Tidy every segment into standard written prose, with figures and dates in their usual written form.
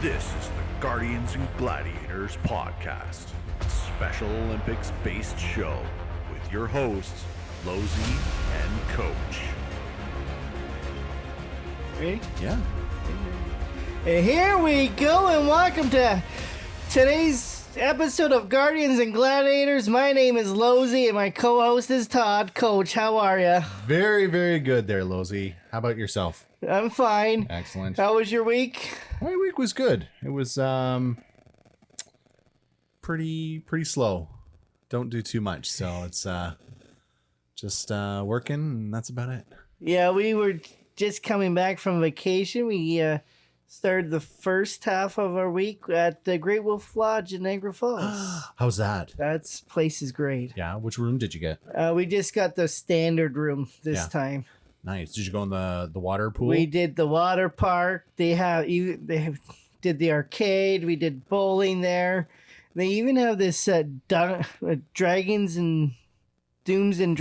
This is the Guardians and Gladiators podcast, Special Olympics based show with your hosts, Losey and Coach. Ready? Yeah. And here we go, and welcome to today's episode of Guardians and Gladiators. My name is Losey, and my co-host is Todd. Coach, how are you? Very, very good there, Losey. How about yourself? I'm fine. Excellent. How was your week? My week was good. It was pretty slow. Don't do too much, so it's just working, and that's about it. Yeah, we were just coming back from vacation. We started the first half of our week at the Great Wolf Lodge in Niagara Falls. How's that? That place is great. Yeah. Which room did you get? We just got the standard room this time. Nice. Did you go in the water pool? We did the water park. They did the arcade. We did bowling there. They even have this Dragons and Dooms and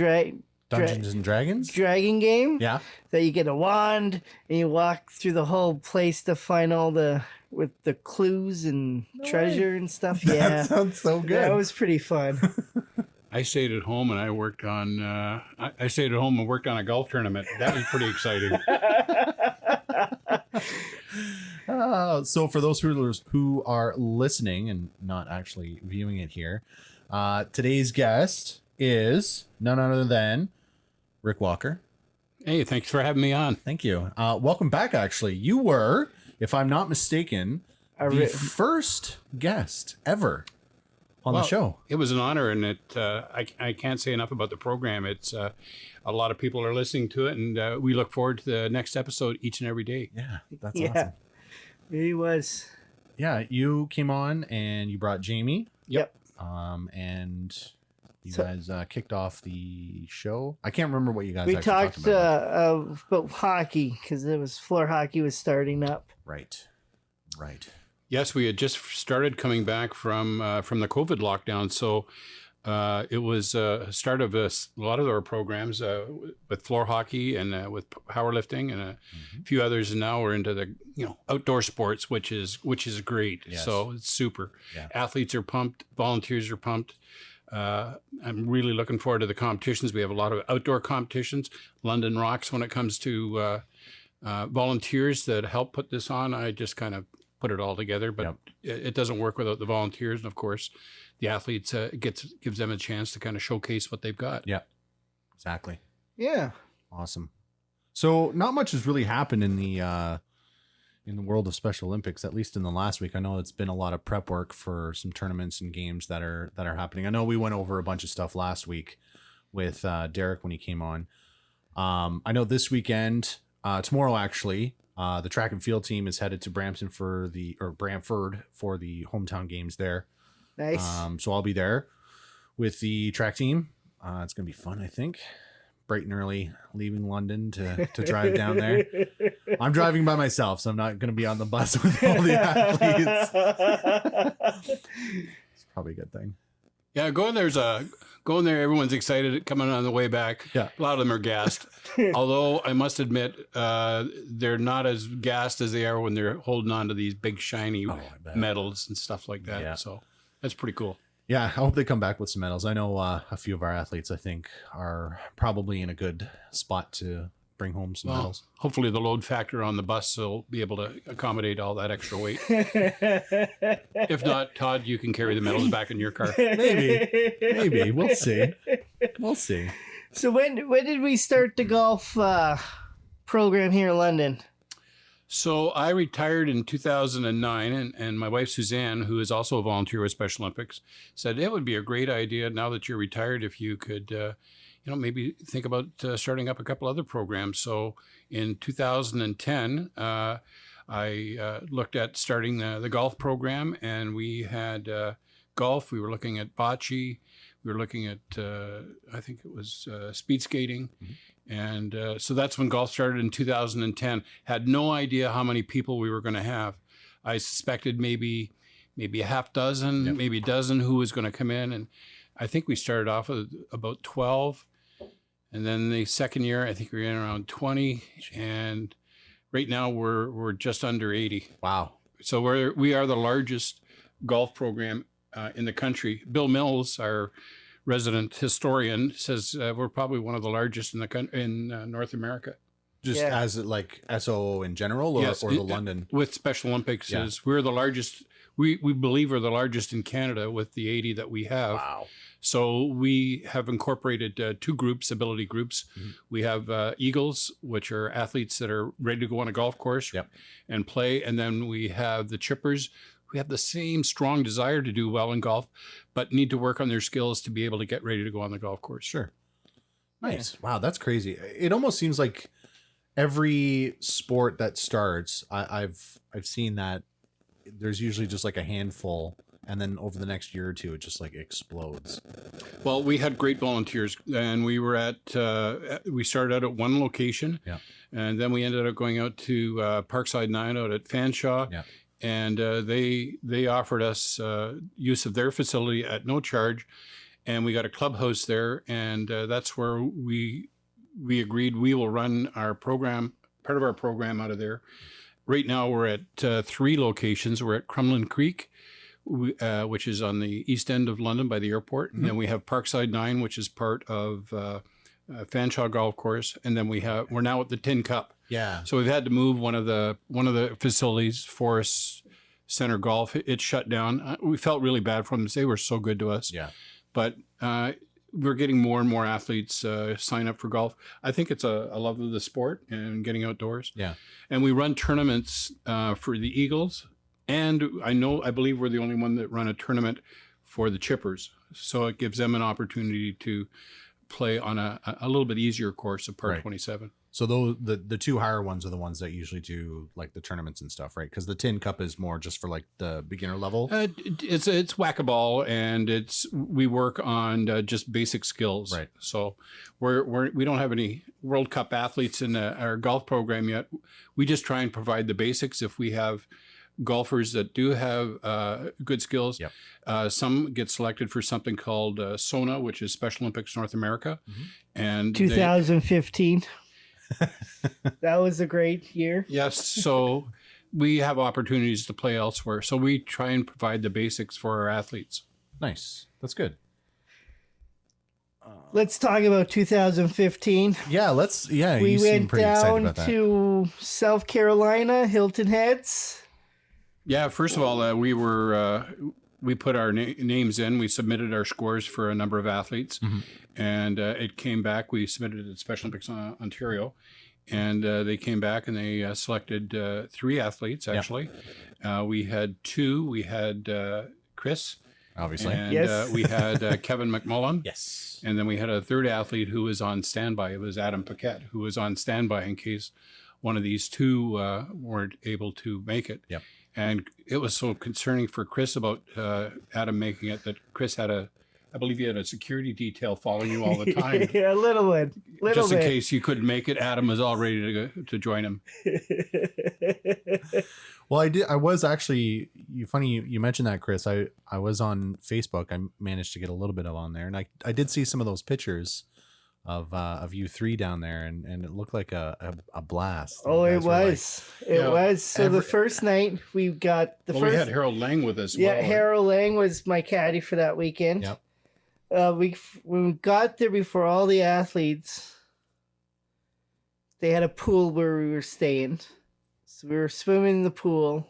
Dungeons and Dragons? Dragon game. Yeah. That you get a wand and you walk through the whole place to find all the clues and treasure and stuff. Yeah. That sounds so good. That was pretty fun. I stayed at home and I worked on. I stayed at home and worked on a golf tournament. That was pretty exciting. So for those who are listening and not actually viewing it here, today's guest is none other than Rick Walker. Hey, thanks for having me on. Thank you. Welcome back. Actually, you were, if I'm not mistaken, the first guest ever on the show. It was an honor, and I can't say enough about the program. It's a lot of people are listening to it, and we look forward to the next episode each and every day. Yeah, that's awesome. He was. Yeah, you came on and you brought Jamie. Yep. And you guys kicked off the show. I can't remember what you guys. We actually talked about hockey because it was floor hockey was starting up. Right. Yes, we had just started coming back from the COVID lockdown, so it was a start of a lot of our programs with floor hockey and with powerlifting and a few others. And now we're into the outdoor sports, which is great. Yes. So it's super. Yeah. Athletes are pumped. Volunteers are pumped. I'm really looking forward to the competitions. We have a lot of outdoor competitions. London rocks when it comes to volunteers that help put this on. I just kind of put it all together, but it doesn't work without the volunteers. And of course, the athletes gives them a chance to kind of showcase what they've got. Yeah, exactly. Yeah. Awesome. So not much has really happened in the world of Special Olympics, at least in the last week. I know it's been a lot of prep work for some tournaments and games that are happening. I know we went over a bunch of stuff last week with Derek when he came on. I know this weekend, tomorrow actually, the track and field team is headed to Brantford for the hometown games there. Nice. So I'll be there with the track team. It's gonna be fun, I think. Bright and early, leaving London to drive down there. I'm driving by myself, so I'm not gonna be on the bus with all the athletes. It's probably a good thing. Yeah, going there. Everyone's excited coming on the way back. Yeah. A lot of them are gassed. Although I must admit, they're not as gassed as they are when they're holding on to these big shiny medals and stuff like that. Yeah. So that's pretty cool. Yeah, I hope they come back with some medals. I know a few of our athletes, I think, are probably in a good spot to bring home some medals. Hopefully the load factor on the bus will be able to accommodate all that extra weight. If not, Todd, you can carry the medals back in your car. Maybe. We'll see. So when did we start the golf program here in London? So I retired in 2009, and my wife, Suzanne, who is also a volunteer with Special Olympics, said it would be a great idea now that you're retired if you could maybe think about starting up a couple other programs. So in 2010, I looked at starting the golf program, and we had golf. We were looking at bocce. We were looking at, I think it was speed skating. Mm-hmm. And so that's when golf started in 2010. Had no idea how many people we were going to have. I suspected maybe a half dozen, maybe a dozen who was going to come in. And I think we started off with about 12. And then the second year, I think we were in around 20. And right now we're just under 80. Wow. So we are the largest golf program in the country. Bill Mills, our resident historian, says we're probably one of the largest in North America. Just as like SO in general, or, Yes, or the London? with Special Olympics is we're the largest. We believe we're the largest in Canada with the 80 that we have. Wow. So we have incorporated two groups, ability groups. Mm-hmm. We have Eagles, which are athletes that are ready to go on a golf course and play. And then we have the Chippers, who have the same strong desire to do well in golf, but need to work on their skills to be able to get ready to go on the golf course. Sure. Nice. Yeah. Wow, that's crazy. It almost seems like every sport that starts, I've seen that there's usually just like a handful, and then over the next year or two, it just like explodes. Well, we had great volunteers, and we were we started out at one location, and then we ended up going out to Parkside 9 out at Fanshawe, and they offered us use of their facility at no charge, and we got a clubhouse there, and that's where we agreed we will run our program, part of our program out of there. Right now, we're at 3 locations. We're at Crumlin Creek, which is on the east end of London by the airport. And then we have Parkside 9, which is part of Fanshawe Golf Course. And then we're now at the Tin Cup. Yeah. So we've had to move one of the facilities, Forest Center Golf. It shut down. We felt really bad for them. They were so good to us. Yeah. But we're getting more and more athletes sign up for golf. I think it's a love of the sport and getting outdoors. Yeah. And we run tournaments for the Eagles. And I believe we're the only one that run a tournament for the Chippers. So it gives them an opportunity to play on a little bit easier course of Par 27. So the 2 higher ones are the ones that usually do like the tournaments and stuff, right? Because the Tin Cup is more just for like the beginner level. It's whack-a-ball, and we work on just basic skills. Right. So we don't have any World Cup athletes in our golf program yet. We just try and provide the basics. If we have golfers that do have good skills, some get selected for something called SONA, which is Special Olympics North America, and 2015. That was a great year. Yes, so we have opportunities to play elsewhere. So we try and provide the basics for our athletes. Nice. That's good. Let's talk about 2015. Yeah, we you seem went pretty excited down about that. to South Carolina, Hilton Heads. Yeah, first of all, we put our names in. We submitted our scores for a number of athletes, and it came back. We submitted it to Special Olympics Ontario, and they came back and they selected 3 athletes, actually. We had 2. We had Chris. Obviously. And we had Kevin McMullen. Yes. And then we had a 3rd athlete who was on standby. It was Adam Paquette, who was on standby in case one of these 2 weren't able to make it. Yep. And it was so concerning for Chris about Adam making it that Chris had I believe he had a security detail following you all the time. Yeah, a little bit. Just in case you couldn't make it, Adam was all ready to join him. Well, I was actually, you mentioned that, Chris. I was on Facebook. I managed to get a little bit of on there, and I did see some of those pictures of you 3 down there, and it looked like a blast. Oh, it was. It was. So the first night we got we had Harold Lang with us. Yeah, Harold Lang was my caddy for that weekend. Yep. When we got there before all the athletes, they had a pool where we were staying. So we were swimming in the pool.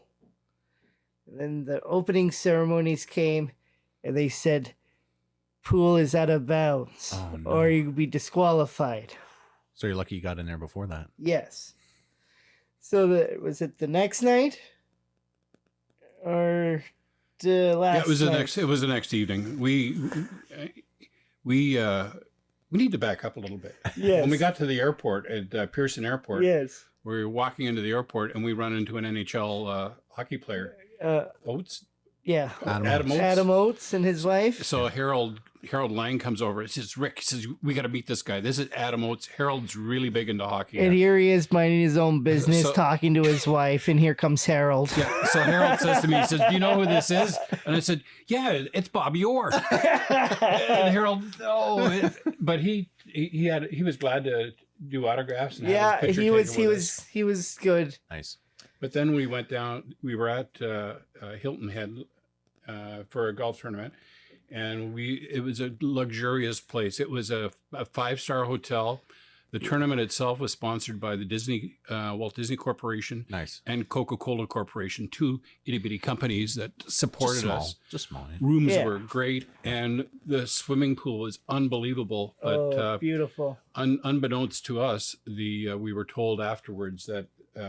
And then the opening ceremonies came, and they said, pool is out of bounds, or you could be disqualified. So you're lucky you got in there before that. Yes. So was it the next night? Or the last Yeah, it was the night? next evening. We need to back up a little bit. Yes. When we got to the airport at Pearson Airport, Yes. we were walking into the airport and we run into an NHL hockey player, Oates. Yeah. Adam Oates. Adam Oates and his wife. So Harold Lang comes over. He says, Rick, he says, we got to meet this guy. This is Adam Oates. Harold's really big into hockey. And here he is minding his own business, So- talking to his wife, and here comes Harold. Yeah. So Harold says to me, he says, do you know who this is? And I said, yeah, it's Bobby Orr. And Harold, but he was glad to do autographs. And have his picture taken with us. he was good. Nice. But then we went down. We were at Hilton Head for a golf tournament, and it was a luxurious place. It was a 5-star hotel. The tournament itself was sponsored by the Walt Disney Corporation, Nice. and Coca-Cola Corporation, 2 itty-bitty companies that supported us. Just small. Yeah. Rooms Yeah. were great, and the swimming pool was unbelievable. But Beautiful. unbeknownst to us, we were told afterwards that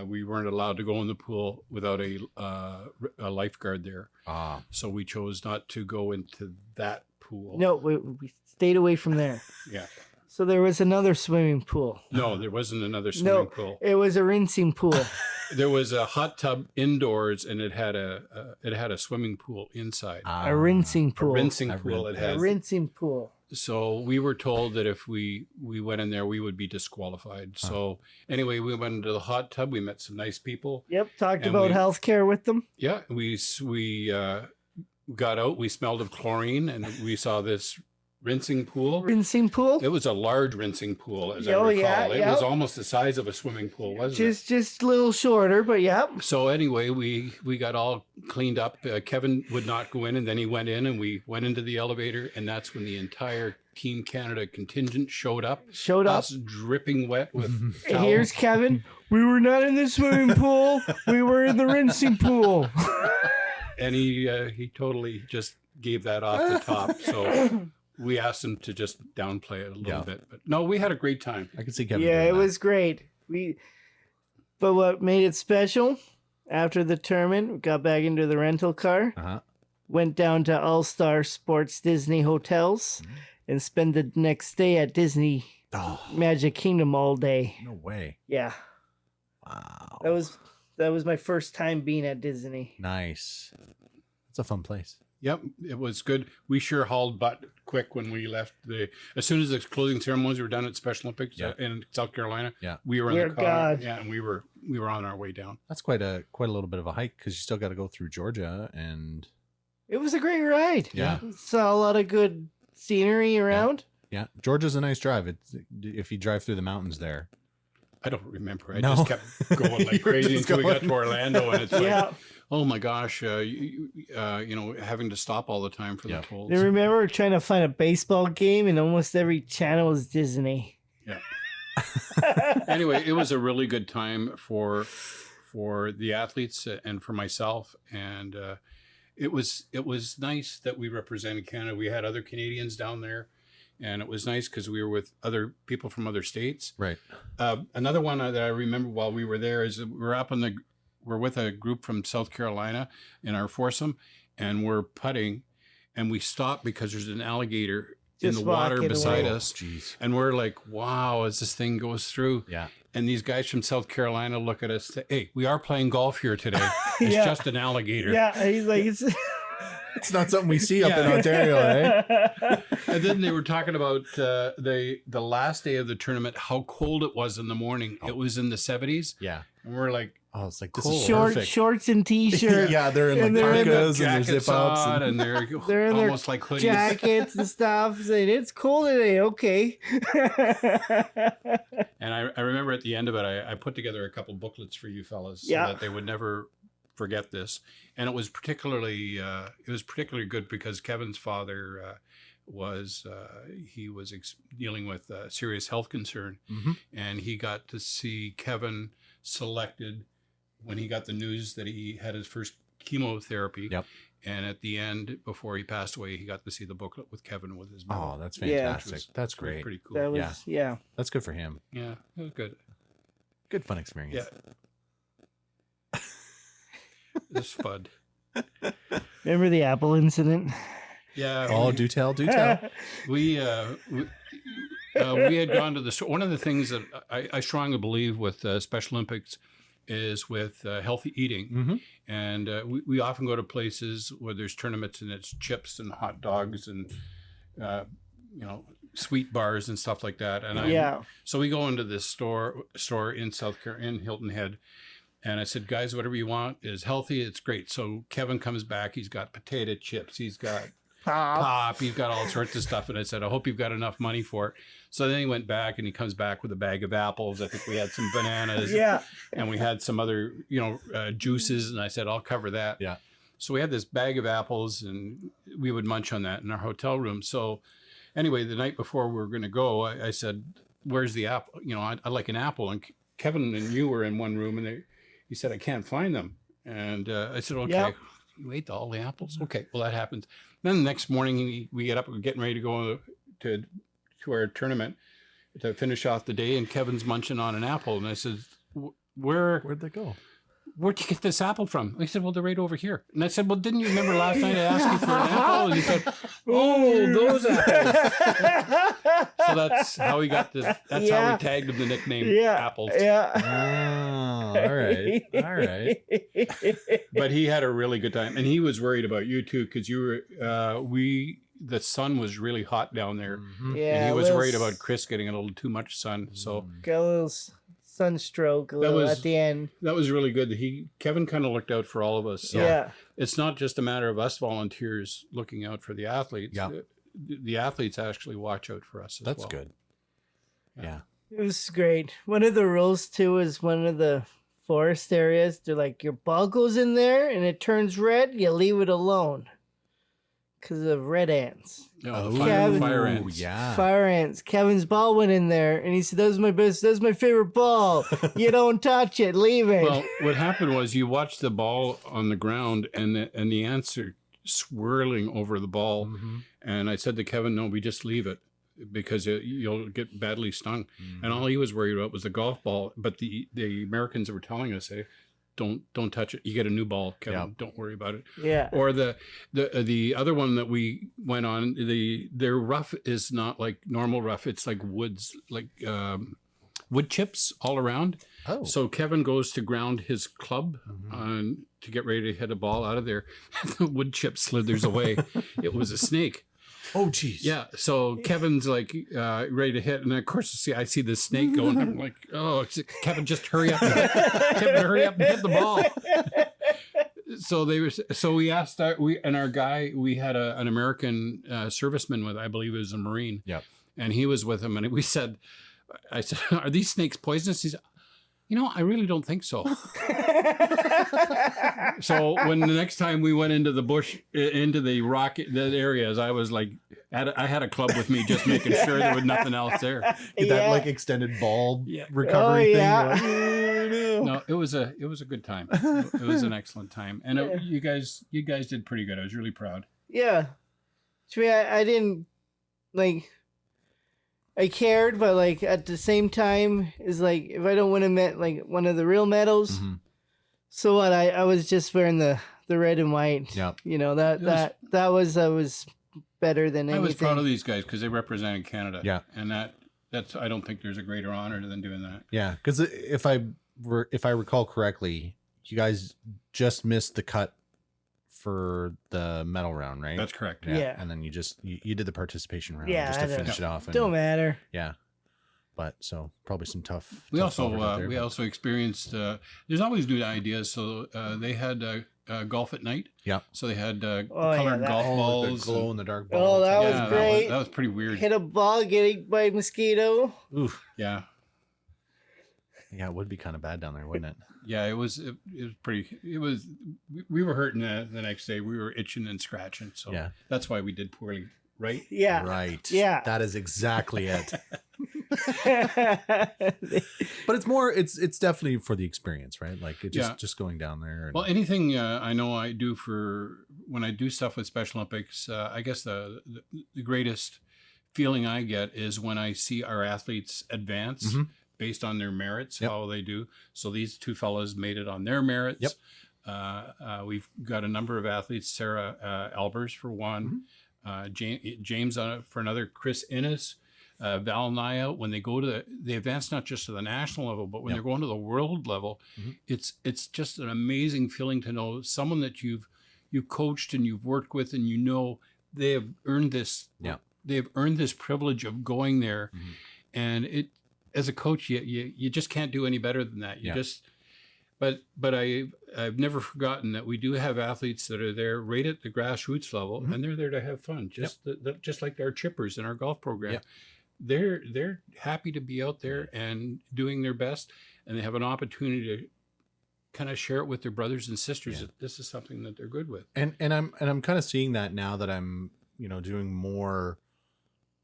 we weren't allowed to go in the pool without a lifeguard there. Ah. So we chose not to go into that pool. No, we stayed away from there. Yeah. So there was another swimming pool. No, there wasn't another swimming No, pool. it was a rinsing pool. There was a hot tub indoors, and it had a swimming pool inside. A rinsing A pool. rinsing I pool. read It that. A had. rinsing pool. So we were told that if we went in there, we would be disqualified. So anyway, we went into the hot tub. We met some nice people. Yep, talked And about we- healthcare with them. Yeah, we got out. We smelled of chlorine, and we saw this rinsing pool. Rinsing pool. It was a large rinsing pool, as I Oh, recall. yeah, It yeah. was almost the size of a swimming pool, wasn't it? Just a little shorter, but yep. So anyway, we got all cleaned up. Kevin would not go in, and then he went in, and we went into the elevator, and that's when the entire Team Canada contingent showed up. Showed up. Us dripping wet with And towels. here's Kevin. We were not in the swimming pool. We were in the rinsing pool. And he totally just gave that off the top. So we asked him to just downplay it a little bit. But no, we had a great time. I can see Kevin. Yeah, doing it that. was great. But what made it special? After the tournament, we got back into the rental car, Uh-huh. went down to All Star Sports Disney Hotels, and spent the next day at Disney Oh, Magic Kingdom all day. no way. Yeah, Wow. that was my first time being at Disney. Nice. It's a fun place. Yep, it was good. We sure hauled butt quick when we left. As soon as the closing ceremonies were done at Special Olympics in South Carolina, Yeah. we were in We're the car. gone. Yeah, and we were on our way down. That's quite a little bit of a hike because you still got to go through Georgia and It was a great ride. Yeah. Saw a lot of good scenery around. yeah, Georgia's a nice drive. It's if you drive through the mountains there. I don't remember. I No. just kept going like You were crazy just until we got going. to Orlando, and it's like, Yeah. oh my gosh, having to stop all the time for Yeah. the tolls. I remember trying to find a baseball game, and almost every channel was Disney. Anyway, it was a really good time for the athletes and for myself, and it was nice that we represented Canada. We had other Canadians down there, and it was nice because we were with other people from other states. Right. Another one that I remember while we were there is that we're with a group from South Carolina in our foursome, and we're putting, and we stopped because there's an alligator in Just the water walking beside away. us. Jeez. And we're like, wow, as this thing goes through. Yeah. And these guys from South Carolina look at us, say, hey, we are playing golf here today. It's Yeah. just an alligator. Yeah, he's like, it's. It's not something we see up in Yeah. Ontario, eh? And then they were talking about the last day of the tournament, how cold it was in the morning. It was in the 70s. Yeah. And we're like, Oh, it's like this Cool. is Short perfect. shorts and t-shirts. Yeah, they're in And like they're in parkas and their jackets zip ups. on, and they're, They're in their almost like hoodies. jackets and stuff. Saying it's cold today. Okay. And I remember at the end of it, I put together a couple booklets for you fellas so Yeah. that they would never forget this. And it was particularly good because Kevin's father was dealing with a serious health concern, Mhm. and he got to see Kevin selected when he got the news that he had his first chemotherapy. Yep. And at the end, before he passed away, he got to see the booklet with Kevin with his medal. Oh, that's Yeah. fantastic. Which was- That's which was great. Pretty cool. That was yeah. That's good for him. Yeah, it was good. Good fun experience. Yeah. This fun. Remember the Apple incident? Yeah. Oh, do tell, do tell. we had gone to the store. One of the things that I strongly believe with Special Olympics is with healthy eating. Mm-hmm. And we often go to places where there's tournaments and it's chips and hot dogs and, sweet bars and stuff like that. And Yeah. So we go into this store in in Hilton Head. And I said, guys, whatever you want is healthy. It's great. So Kevin comes back. He's got potato chips. He's got pop. He's got all sorts of stuff. And I said, I hope you've got enough money for it. So then he went back and he comes back with a bag of apples. I think we had some bananas. Yeah. And we had some other, juices. And I said, I'll cover that. Yeah. So we had this bag of apples and we would munch on that in our hotel room. So anyway, the night before we were going to go, I said, where's the apple? I'd like an apple. And Kevin and you were in one room and he said, I can't find them. And I said, okay, Yep. You ate all the apples? Okay, well, that happens. Then the next morning, we get up, we're getting ready to go to our tournament to finish off the day, and Kevin's munching on an apple. And I said, Where'd they go? where'd you get this apple from? He said, well, they're right over here. And I said, well, didn't you remember last night I asked you for an apple? And he said, oh, those apples. So that's how he got this. That's how he tagged him the nickname Apples. Yeah. Oh, all right. All right. But he had a really good time. And he was worried about you too, because you were, the sun was really hot down there. Mm-hmm. Yeah. And he was worried about Chris getting a little too much sun. So got a little sunstroke at the end. that was really good. Kevin kind of looked out for all of us. So Yeah. it's not just a matter of us volunteers looking out for the athletes. Yeah. The athletes actually watch out for us as That's well. good. Yeah. It was great. One of the rules too is one of the forest areas. They're like, your ball goes in there and it turns red. You leave it alone because of red ants. No, Kevin. fire ants. Yeah. Fire ants. Kevin's ball went in there and he said, "That's my best. That's my favorite ball. You don't touch it. Leave it." Well, what happened was you watched the ball on the ground and the ants are swirling over the ball. Mm-hmm. And I said to Kevin, no, we just leave it because you'll get badly stung. Mm-hmm. And all he was worried about was the golf ball. But the Americans were telling us, hey, don't touch it. You get a new ball, Kevin. Yeah. Don't worry about it. Yeah. Or the other one that we went on, their rough is not like normal rough. It's like woods, like wood chips all around. Oh. So Kevin goes to ground his club to get ready to hit a ball out of there. The wood chip slithers away. It was a snake. Oh, geez. Yeah. So Kevin's like ready to hit, and of course, I see the snake going. I'm like, oh, Kevin, just hurry up! Kevin, hurry up and hit the ball. So we asked our guy. We had an American serviceman with, I believe it was a Marine. Yep. And he was with him, and I said, are these snakes poisonous? He said, I really don't think so. So when the next time we went into the bush, into the areas, I was like, I had a club with me just making sure there was nothing else there. Get that like extended ball recovery Oh, thing. yeah. You're like, No, it was a good time. It was an excellent time. And you guys did pretty good. I was really proud. Yeah. To me, I didn't like. I cared, but like at the same time, is like if I don't win one of the real medals, so what? I was just wearing the red and white. Yeah. That was better than anything. I was proud of these guys because they represented Canada. Yeah. And that's I don't think there's a greater honor than doing that. Yeah, because if I recall correctly, you guys just missed the cut for the medal round, right? That's correct. Yeah. And then you did the participation round Yeah, just to I don't- finish it off. And, Don't matter. Yeah. But so probably some tough. We tough solvers out there, we but- also experienced. There's always new ideas. So they had golf at night. Yeah. So they had yeah, colored that- golf the balls. glow in the dark Oh, ball. that was yeah, great. That was pretty weird. Hit a ball, get eaten by a mosquito. Oof. Yeah. Yeah, it would be kind of bad down there, wouldn't it? Yeah, it was pretty. We were hurting the next day. We were itching and scratching. So Yeah. that's why we did poorly, right? Yeah. Right. Yeah. That is exactly it. But it's more. It's definitely for the experience, right? Like it just going down there. And, Well, anything I know I do when I do stuff with Special Olympics, I guess the greatest feeling I get is when I see our athletes advance based on their merits, how they do. So these two fellas made it on their merits. Yep. We've got a number of athletes, Sarah Albers for one, James for another, Chris Innes, Val Naya. When they go they advance not just to the national level, but when they're going to the world level, it's just an amazing feeling to know someone that you've coached and you've worked with, and they have earned this. Yeah. They have earned this privilege of going there, and as a coach, you just can't do any better than that. But I've never forgotten that we do have athletes that are there right at the grassroots level, and they're there to have fun, just like our chippers in our golf program. Yep. They're happy to be out there and doing their best, and they have an opportunity to kind of share it with their brothers and sisters that this is something that they're good with. And I'm kind of seeing that now that I'm, doing more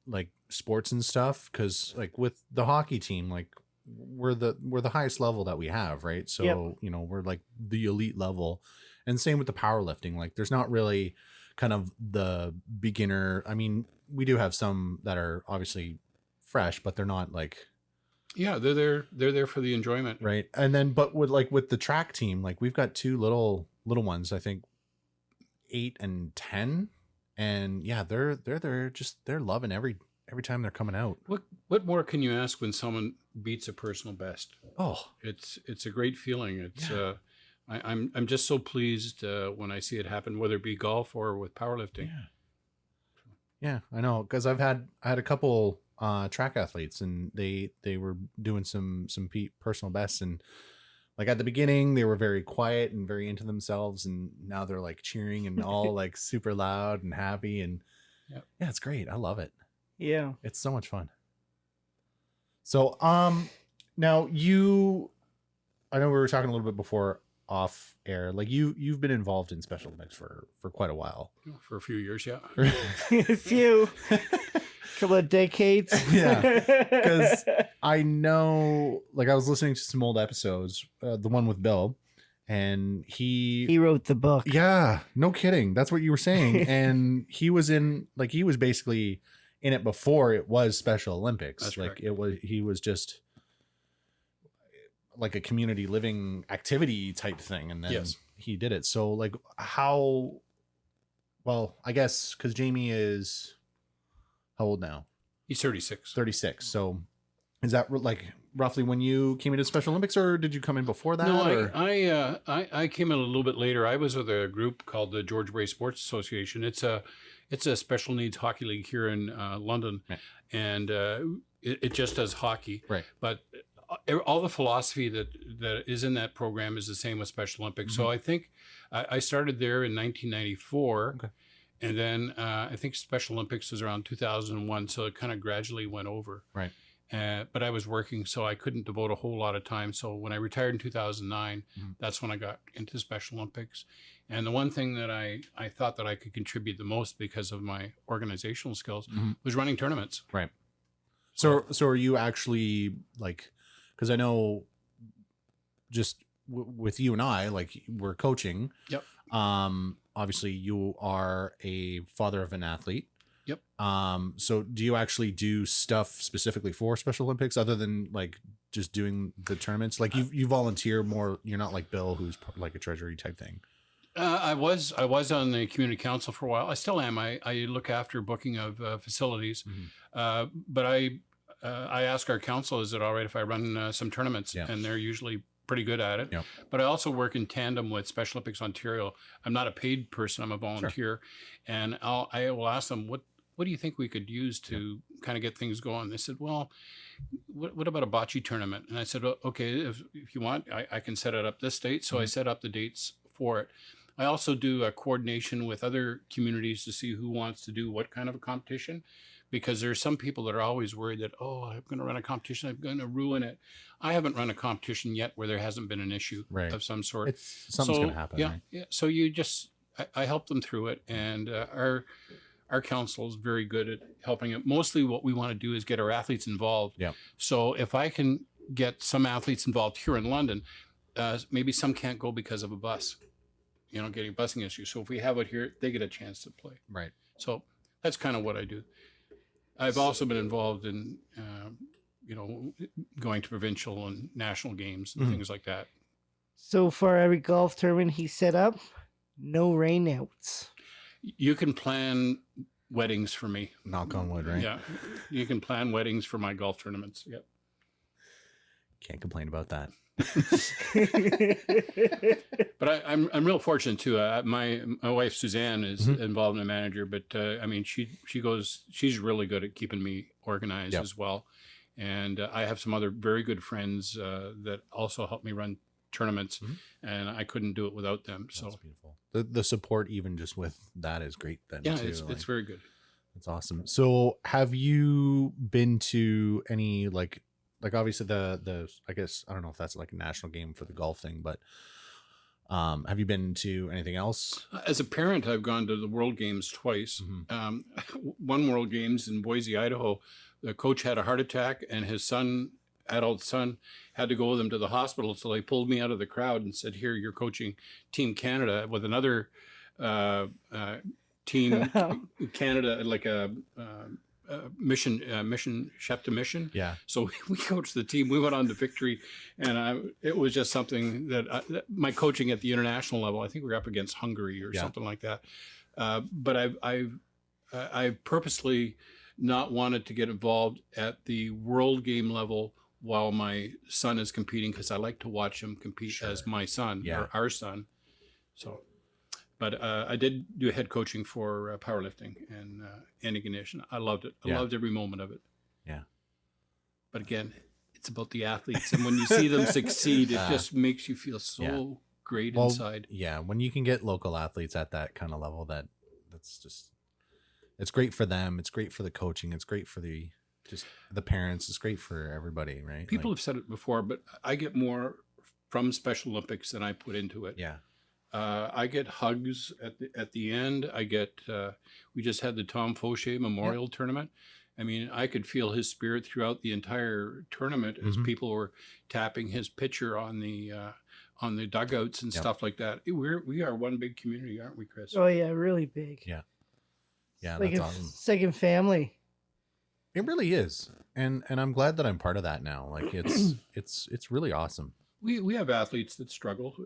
like sports and stuff, because like with the hockey team, like we're the highest level that we have, right? So we're like the elite level, and same with the powerlifting. Like there's not really kind of the beginner. I mean, we do have some that are obviously fresh, but they're not like, they're there for the enjoyment, right? And then but with the track team, like we've got two little ones, I think 8 and 10, and they're loving every time they're coming out. What more can you ask when someone beats a personal best? Oh, it's a great feeling. It's I'm just so pleased when I see it happen, whether it be golf or with powerlifting. Yeah, I know, because I had a couple track athletes, and they were doing some personal bests, and like at the beginning they were very quiet and very into themselves, and now they're like cheering and all like super loud and happy, and yeah, it's great. I love it. Yeah, it's so much fun. So now I know we were talking a little bit before off air, like you've been involved in Special Olympics for quite a while. For a few years, yeah. A few couple of decades. Yeah, because I know, like I was listening to some old episodes, the one with Bill, and he wrote the book. Yeah, no kidding, that's what you were saying. And he was basically in it before it was Special Olympics. That's like correct. He was just like a community living activity type thing, and then he did it. So like I guess because Jamie is how old now? He's 36. 36. So is that like roughly when you came into Special Olympics, or did you come in before that? No, I came in a little bit later. I was with a group called the George Bray Sports Association. It's a special needs hockey league here in London, and it just does hockey. Right. But all the philosophy that is in that program is the same with Special Olympics. So I think I started there in 1994. Okay. And then I think Special Olympics was around 2001, so it kind of gradually went over. Right. But I was working, so I couldn't devote a whole lot of time. So when I retired in 2009, that's when I got into Special Olympics. And the one thing that I thought that I could contribute the most because of my organizational skills was running tournaments. Right. So are you actually like, because I know just with you and I, like we're coaching. Yep. Obviously you are a father of an athlete. Yep. So do you actually do stuff specifically for Special Olympics other than like just doing the tournaments? Like you volunteer more. You're not like Bill, who's like a treasury type thing. I was on the community council for a while. I still am. I look after booking of facilities, but I ask our council, is it all right if I run some tournaments? Yeah. And they're usually pretty good at it. Yeah. But I also work in tandem with Special Olympics Ontario. I'm not a paid person. I'm a volunteer. And I will ask them, what do you think we could use to kind of get things going? They said, well, what about a bocce tournament? And I said, okay, if you want, I can set it up this date. So I set up the dates for it. I also do a coordination with other communities to see who wants to do what kind of a competition, because there's some people that are always worried that, I'm going to run a competition, I'm going to ruin it. I haven't run a competition yet where there hasn't been an issue of some sort. Something's going to happen. Yeah, right? yeah. So I help them through it, and our council is very good at helping it. Mostly what we want to do is get our athletes involved. Yeah. So if I can get some athletes involved here in London, maybe some can't go because of a bus, getting busing issues. So if we have it here, they get a chance to play. Right. So that's kind of what I do. I've also been involved in, going to provincial and national games and things like that. So for every golf tournament he set up, no rainouts. You can plan weddings for me. Knock on wood, right? Yeah. You can plan weddings for my golf tournaments. Yep. Can't complain about that. But I'm real fortunate too. My wife Suzanne is involved in a manager, but she's really good at keeping me organized as well. And I have some other very good friends that also help me run tournaments, and I couldn't do it without them. So That's beautiful. The support, even just with that, is great. Then yeah, too. it's very good. That's awesome. So have you been to any like obviously the I guess I don't know if that's like a national game for the golf thing, but have you been to anything else? As a parent, I've gone to the World Games twice. One World Games in Boise, Idaho, the coach had a heart attack, and his adult son, had to go with him to the hospital. So they pulled me out of the crowd and said, "Here, you're coaching Team Canada with another Team Canada, like a mission chef to mission." Yeah. So we coached the team. We went on to victory, and it was just something that my coaching at the international level. I think we're up against Hungary or something like that. But I've purposely not wanted to get involved at the world game level while my son is competing, because I like to watch him compete as my son or our son. So. But I did do head coaching for powerlifting and ignition. I loved it. I loved every moment of it. Yeah. But again, it's about the athletes. And when you see them succeed, it just makes you feel so great inside. Yeah. When you can get local athletes at that kind of level, that's just, it's great for them. It's great for the coaching. It's great for the parents. It's great for everybody, right? People have said it before, but I get more from Special Olympics than I put into it. Yeah. I get hugs at the end. I get. We just had the Tom Fauché Memorial Tournament. I mean, I could feel his spirit throughout the entire tournament as people were tapping his picture on the dugouts and stuff like that. We are one big community, aren't we, Chris? Oh yeah, really big. Yeah. Yeah, Like that's a awesome. second family. It really is, and I'm glad that I'm part of that now. Like it's really awesome. We have athletes that struggle.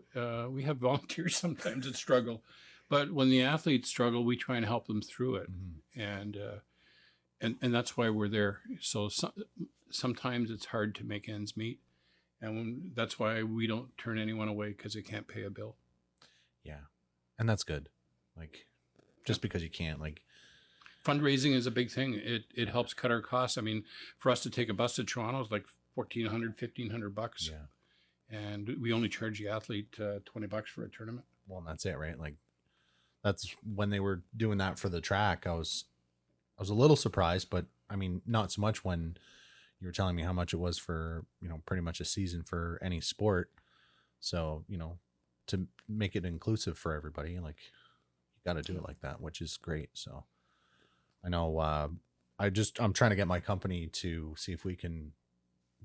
We have volunteers sometimes that struggle, but when the athletes struggle, we try and help them through it, and that's why we're there. So sometimes it's hard to make ends meet, and that's why we don't turn anyone away because they can't pay a bill. Yeah, and that's good. Like just because you can't, like. Fundraising is a big thing. It helps cut our costs. I mean, for us to take a bus to Toronto is like $1,400, $1,500. Yeah. And we only charge the athlete $20 for a tournament. Well, that's it, right? Like that's when they were doing that for the track. I was a little surprised, but I mean, not so much when you were telling me how much it was for, pretty much a season for any sport. So, to make it inclusive for everybody, like you got to do it like that, which is great. So I know, I'm trying to get my company to see if we can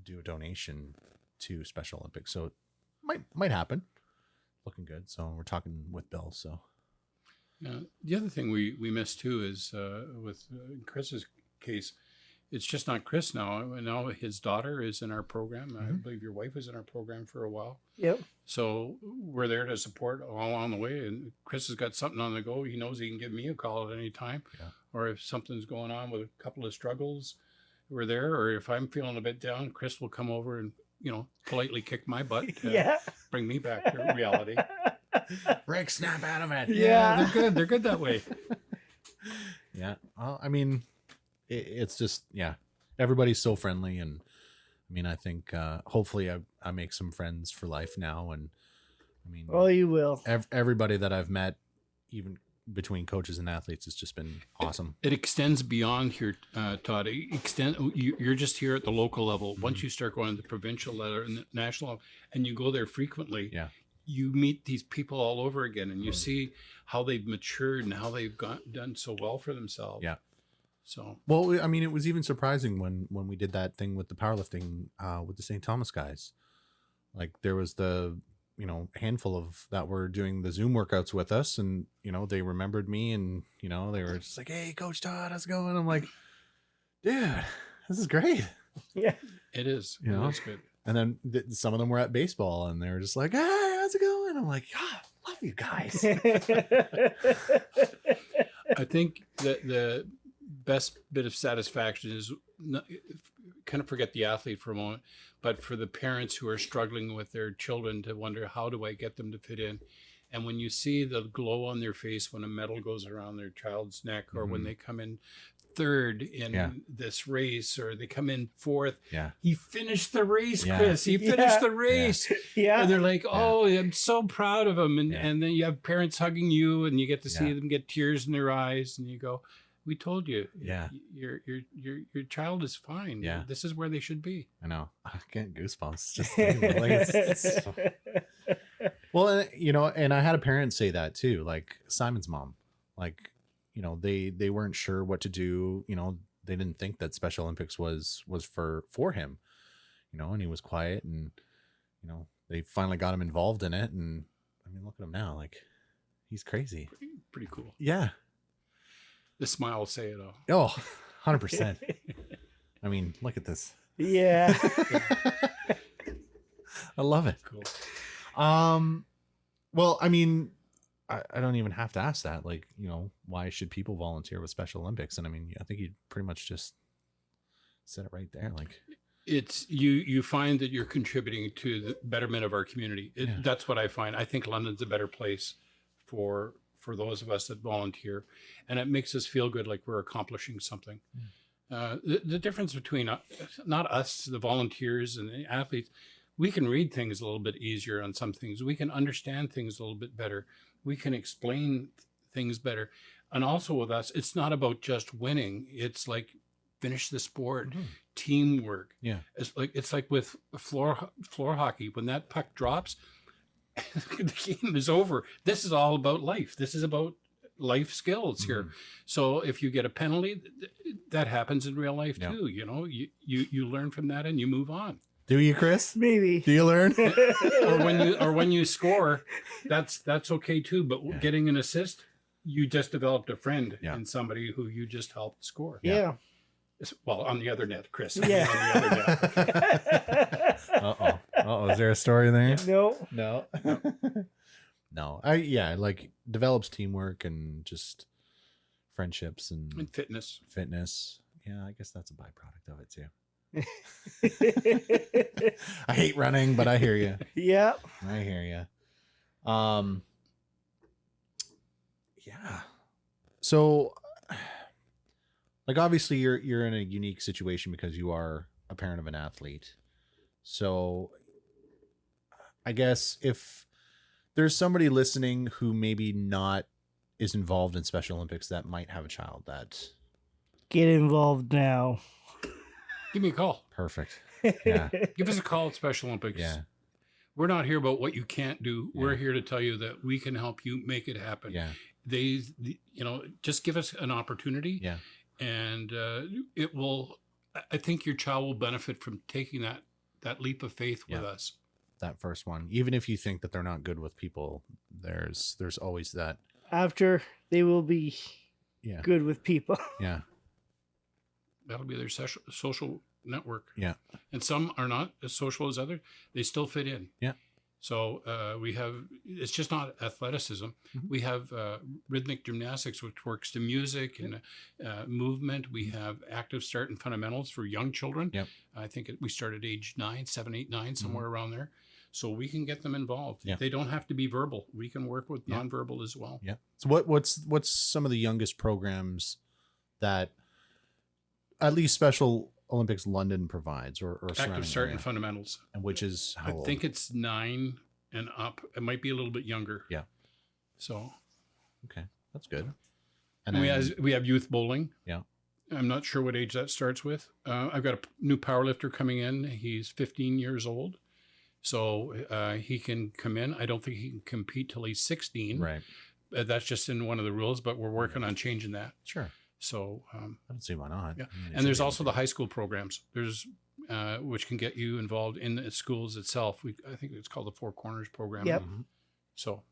do a donation to Special Olympics. So it might happen. Looking good. So we're talking with Bill. So yeah. The other thing we miss too is with Chris's case, it's just not Chris now. Now his daughter is in our program. I believe your wife was in our program for a while. Yep. So we're there to support all along the way. And Chris has got something on the go. He knows he can give me a call at any time. Yeah. Or if something's going on with a couple of struggles, we're there. Or if I'm feeling a bit down, Chris will come over and politely kick my butt to bring me back to reality. Rick, snap out of it. Yeah. They're good. They're good that way. Yeah. Well, I mean, it's just, everybody's so friendly. And I mean, I think hopefully I make some friends for life now. And I mean, oh, you will. Everybody that I've met, even between coaches and athletes, has just been awesome. It extends beyond here, Todd. You're just here at the local level. Once you start going to the provincial level and the national level, and you go there frequently, you meet these people all over again, and you see how they've matured and how they've done so well for themselves. Yeah. So well, I mean, it was even surprising when we did that thing with the powerlifting with the St. Thomas guys. Like there was the handful of that were doing the Zoom workouts with us, and they remembered me, and they were just like, "Hey, Coach Todd, how's it going?" I'm like, "Dude, this is great." Yeah, it is. It's good. And then some of them were at baseball, and they were just like, "Hey, how's it going?" I'm like, "God, love you guys." I think that the best bit of satisfaction is kind of forget the athlete for a moment, but for the parents who are struggling with their children to wonder, how do I get them to fit in? And when you see the glow on their face when a medal goes around their child's neck, or when they come in third in Yeah. this race, or they come in fourth. Yeah. He finished the race, Yeah. Chris. He Yeah. finished the race. Yeah. And they're like, oh, I'm so proud of him. Yeah. And then you have parents hugging you, and you get to see Yeah. them get tears in their eyes, and you go, we told you. Yeah. Your child is fine. Yeah. This is where they should be. I know. I get goosebumps. Just thinking about it. Like, it's so- Well, and I had a parent say that too, like Simon's mom, like, they weren't sure what to do. They didn't think that Special Olympics was for him, and he was quiet, and, they finally got him involved in it. And I mean, look at him now. Like, he's crazy. Pretty cool. Yeah. The smile will say it all. Oh, 100%. I mean, look at this. Yeah. I love it. Cool. Well, I mean, I don't even have to ask that. Like, why should people volunteer with Special Olympics? And I mean, I think you pretty much just said it right there. Like, It's you find that you're contributing to the betterment of our community. Yeah. That's what I find. I think London's a better place for those of us that volunteer, and it makes us feel good, like we're accomplishing something. The difference between not us, the volunteers and the athletes, we can read things a little bit easier on some things. We can understand things a little bit better. We can explain things better. And also with us, it's not about just winning. It's like finish the sport, teamwork. Yeah. It's like with floor hockey. When that puck drops, the game is over. This is all about life. This is about life skills here. So if you get a penalty, that happens in real life Yeah. too. You learn from that and you move on. do you, Chris? Maybe. Do you learn? or when you score, that's okay too. But getting an assist, you just developed a friend in somebody who you just helped score. Yeah. Well, on the other net, Chris. Yeah. On the other net. Uh-oh. Is there a story there? No. No. No. Like develops teamwork and just friendships and And fitness. fitness. Yeah, I guess that's a byproduct of it too. I hate running, but I hear you. Yeah. I hear you. Yeah. So, like, obviously, you're in a unique situation because you are a parent of an athlete. So, I guess if there's somebody listening who maybe not is involved in Special Olympics that might have a child that Get involved now. Give me a call. perfect. Yeah. Give us a call at Special Olympics. Yeah. We're not here about what you can't do. Yeah. We're here to tell you that we can help you make it happen. Yeah. Just give us an opportunity. Yeah. And it will. I think your child will benefit from taking that leap of faith with Yeah. us. That first one. Even if you think that they're not good with people, there's always that. After they will be Yeah. good with people. Yeah. That'll be their social network. Yeah. And some are not as social as others. They still fit in. Yeah. So it's just not athleticism. Mhm. We have rhythmic gymnastics, which works to music and movement. We have active start and fundamentals for young children. Yep. I think we start at age 7, 8, 9, somewhere around there. So we can get them involved. Yeah. They don't have to be verbal. We can work with Yeah. nonverbal as well. Yeah. So what's some of the youngest programs that at least Special Olympics London provides or Active surrounding start area? and fundamentals. And which is how I old? think it's 9 and up. It might be a little bit younger. Yeah. So Okay, that's good. and we have youth bowling. Yeah. I'm not sure what age that starts with. I've got a new powerlifter coming in. He's 15 years old. So he can come in. I don't think he can compete till he's 16. Right. That's just in one of the rules, but we're working on changing that. Sure. So, I don't see why not. yeah. I mean, it and there's should be also able the high school programs. There's which can get you involved in the schools itself. I think it's called the Four Corners program. Yep. to. Mhm. So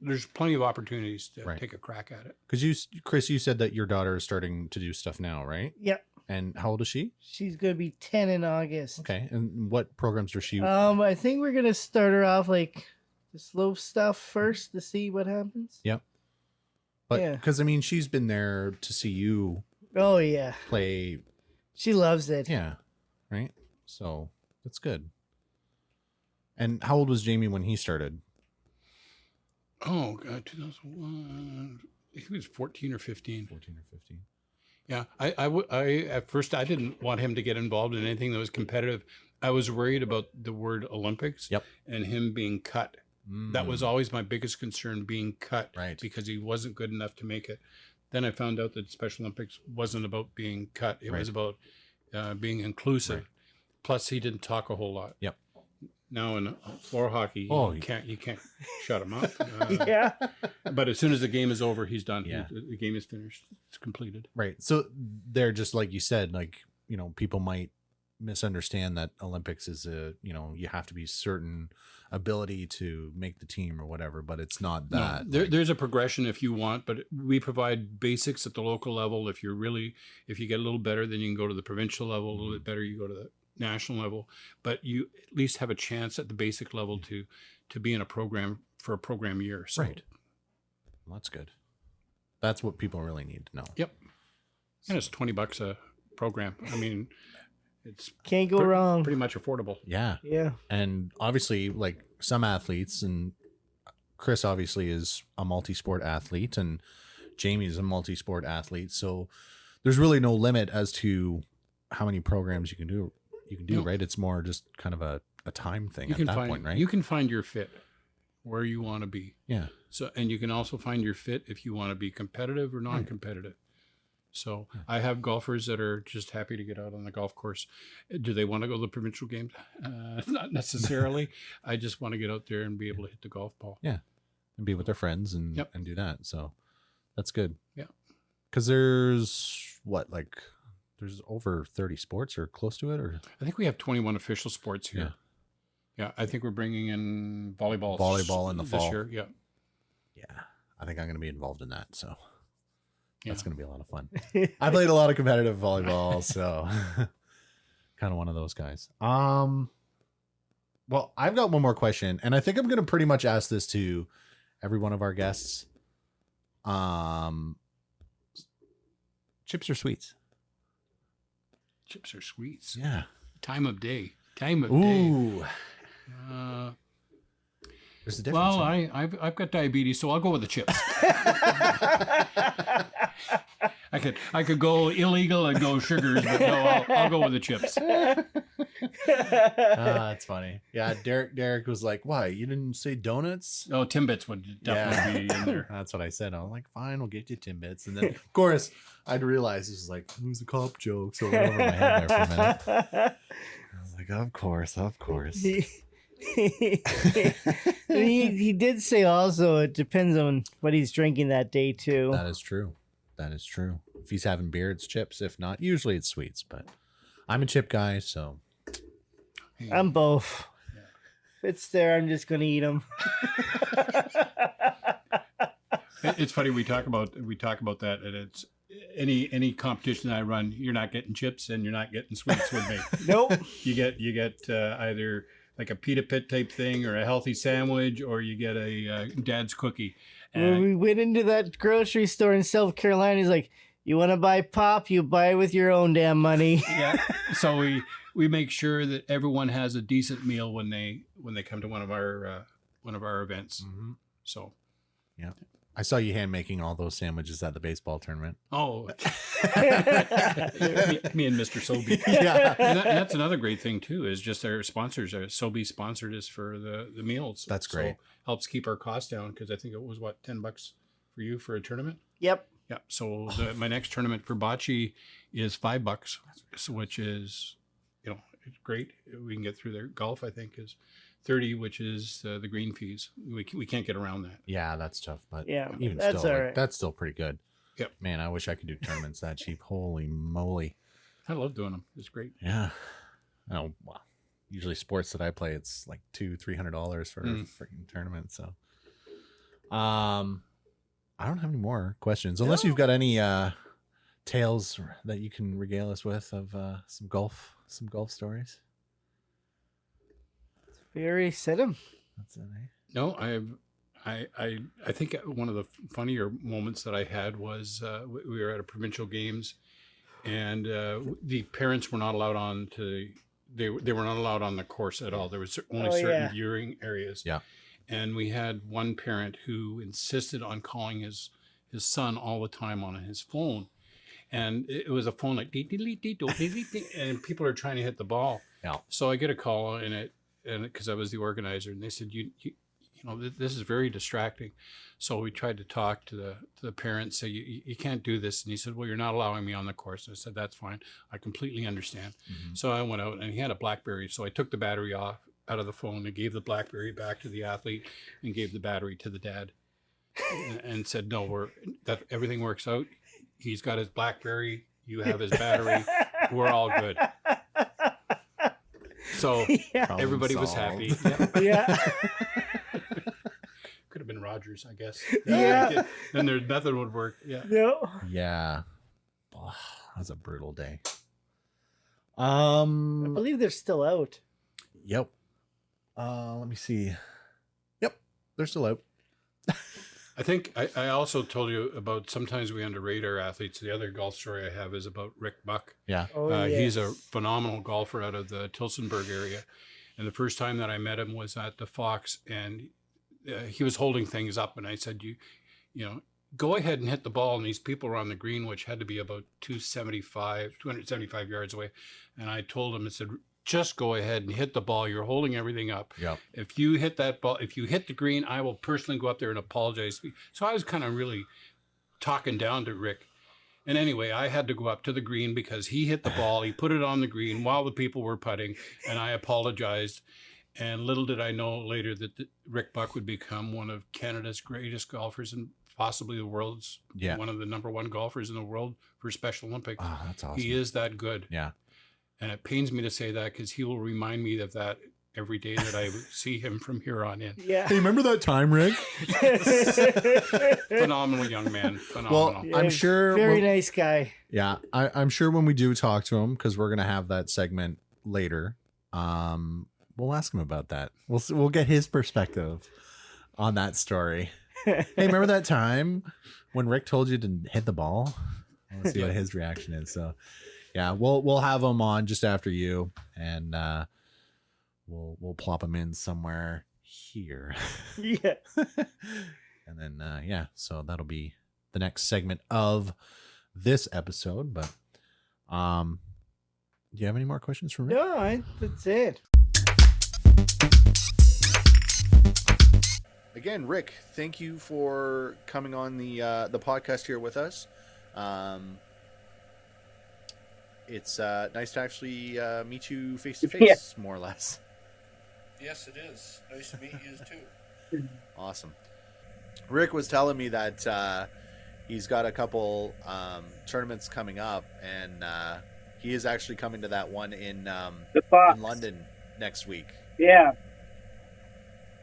there's plenty of opportunities to Right. take a crack at it. Because Chris, you said that your daughter is starting to do stuff now, right? Yep. And how old is she? She's gonna be 10 in August. Okay. And what programs does she? I think we're gonna start her off like the slow stuff first to see what happens. Yep. But yeah. because I mean, she's been there to see you Oh yeah, play. she loves it. Yeah. Right. So that's good. And how old was Jamie when he started? Oh God, 2001. He was 14 or 15. 14 or 15. Yeah, I at first I didn't want him to get involved in anything that was competitive. I was worried about the word Olympics Yep. and him being cut. That was always my biggest concern, being cut, Right. because he wasn't good enough to make it. Then I found out that Special Olympics wasn't about being cut; it was about being inclusive. Right. Plus, he didn't talk a whole lot. Yep. Now in floor hockey, Oh, you can't shut him up. Yeah. But as soon as the game is over, he's done. Yeah. The game is finished. It's completed. Right. So they're just like you said, like, people might misunderstand that Olympics is you have to be certain ability to make the team or whatever, but it's not that. No, there's a progression if you want, but we provide basics at the local level. If you get a little better, then you can go to the provincial level. A little bit better, you go to the national level, but you at least have a chance at the basic level to be in a program for a program year. So. Right. Well, that's good. That's what people really need to know. Yep. And it's $20 a program. I mean, it's Can't go wrong. Pretty much affordable. Yeah. Yeah. And obviously, like some athletes, and Chris obviously is a multi-sport athlete, and Jamie's a multi-sport athlete. So there's really no limit as to how many programs you can do. Right? It's more just kind of a time thing at that point, right? You can find your fit where you want to be. Yeah. So, and you can also find your fit if you want to be competitive or non-competitive. So I have golfers that are just happy to get out on the golf course. Do they want to go to the provincial games? Not necessarily. I just want to get out there and be able to hit the golf ball. Yeah. And be with their friends and Yep. do that. So that's good. Yeah. Because there's there's over 30 sports or close to it, or I think we have 21 official sports here. Yeah. I think we're bringing in volleyball. Volleyball in the this fall. year. Yeah. yeah, I think I'm going to be involved in that. So that's Yeah. going to be a lot of fun. I played a lot of competitive volleyball, so kind of one of those guys. Well, I've got one more question, and I think I'm going to pretty much ask this to every one of our guests. Chips or sweets? Chips or sweets. Yeah. Time of day. Time of day. Ooh. There's a difference. Well, I've got diabetes, so I'll go with the chips. I could go illegal and go sugars, but no, I'll go with the chips. That's funny. Yeah, Derek was like, "Why you didn't say donuts?" Oh, Timbits would definitely be in there. That's what I said. I was like, "Fine, we'll get you Timbits." And then, of course, I'd realize this was like, "Who's the cop joke?" So it went over my head there for a minute. I was like, "Of course." he did say also it depends on what he's drinking that day too. That is true. If he's having beer, it's chips. If not, usually it's sweets. But I'm a chip guy, so I'm both. If it's there, I'm just gonna eat them. It's funny we talk about that, and it's any competition I run, you're not getting chips and you're not getting sweets with me. Nope. You get either like a pita pit type thing or a healthy sandwich, or you get a dad's cookie. When we went into that grocery store in South Carolina, he's like, "You want to buy pop? You buy it with your own damn money." Yeah. So we make sure that everyone has a decent meal when they come to one of our events. Mm-hmm. So. Yeah. I saw you hand making all those sandwiches at the baseball tournament. Oh, me and Mr. Sobe. Yeah. And that's another great thing too, is just our sponsors. Sobe sponsored us for the meals. That's great. So helps keep our costs down, because I think it was $10 for you for a tournament. Yep. Yeah. So my next tournament for bocce is $5, which is, it's great. We can get through there. Golf, I think, is $30, which is the green fees. We can't get around that. Yeah, that's tough, but Yeah, even that's still, all like, right. that's still pretty good. Yep. Man, I wish I could do tournaments that cheap. Holy moly. I love doing them. It's great. Yeah. Oh, well, usually sports that I play, it's like $200-$300 for a freaking tournament. So, I don't have any more questions, unless you've got any tales that you can regale us with of some golf stories. We already said him. That's it. Eh? No, I think one of the funnier moments that I had was we were at a provincial games, and the parents were not allowed on to. They were not allowed on the course at all. There was only certain viewing areas. Yeah. And we had one parent who insisted on calling his son all the time on his phone. and it was a phone like dee, dee, dee, dee, dee, dee, dee, and people are trying to hit the ball. Yeah. So I get a call and because I was the organizer, and they said you know, this is very distracting. So we tried to talk to the parents, say you can't do this, and he said, well, you're not allowing me on the course. I said, that's fine, I completely understand. So I went out, and he had a BlackBerry, so I took the battery out of the phone and gave the BlackBerry back to the athlete and gave the battery to the dad and said, no, that everything works out. He's got his BlackBerry, you have his battery, we're all good. So everybody was happy. Yeah. Could have been Rogers, I guess. Yeah. Then their method would work. Yeah. No. Yeah. Oh, that was a brutal day. I believe they're still out. Yep. Let me see. Yep, they're still out. I think I also told you about sometimes we underrate our athletes. The other golf story I have is about Rick Buck. Yeah. Oh, He's a phenomenal golfer out of the Tilsonburg area. And the first time that I met him was at the Fox, and he was holding things up. And I said, you know, go ahead and hit the ball. And these people were on the green, which had to be about 275 yards away. And I told him, I said, just go ahead and hit the ball. You're holding everything up. Yep. If you hit that ball, if you hit the green, I will personally go up there and apologize. So I was kind of really talking down to Rick. And anyway, I had to go up to the green because he hit the ball. He put it on the green while the people were putting, and I apologized. And little did I know later that Rick Buck would become one of Canada's greatest golfers and possibly the world's one of the number one golfers in the world for Special Olympics. Oh, that's awesome. He is that good. Yeah. And it pains me to say that because he will remind me of that every day that I see him from here on in. Yeah. Hey, remember that time, Rick? Phenomenal young man. Phenomenal. Well, I'm sure. Very nice guy. Yeah, I'm sure when we do talk to him, because we're gonna have that segment later, we'll ask him about that. We'll get his perspective on that story. Hey, remember that time when Rick told you to hit the ball? I want to see what his reaction is. So, yeah, we'll have him on just after you, and we'll plop him in somewhere here. Yeah. And then so that'll be the next segment of this episode. But do you have any more questions for me? No, that's it. Again, Rick, thank you for coming on the podcast here with us. It's nice to actually meet you face to face, more or less. Yes, it is. Nice to meet you too. Awesome. Rick was telling me that he's got a couple tournaments coming up, and he is actually coming to that one in London next week. Yeah.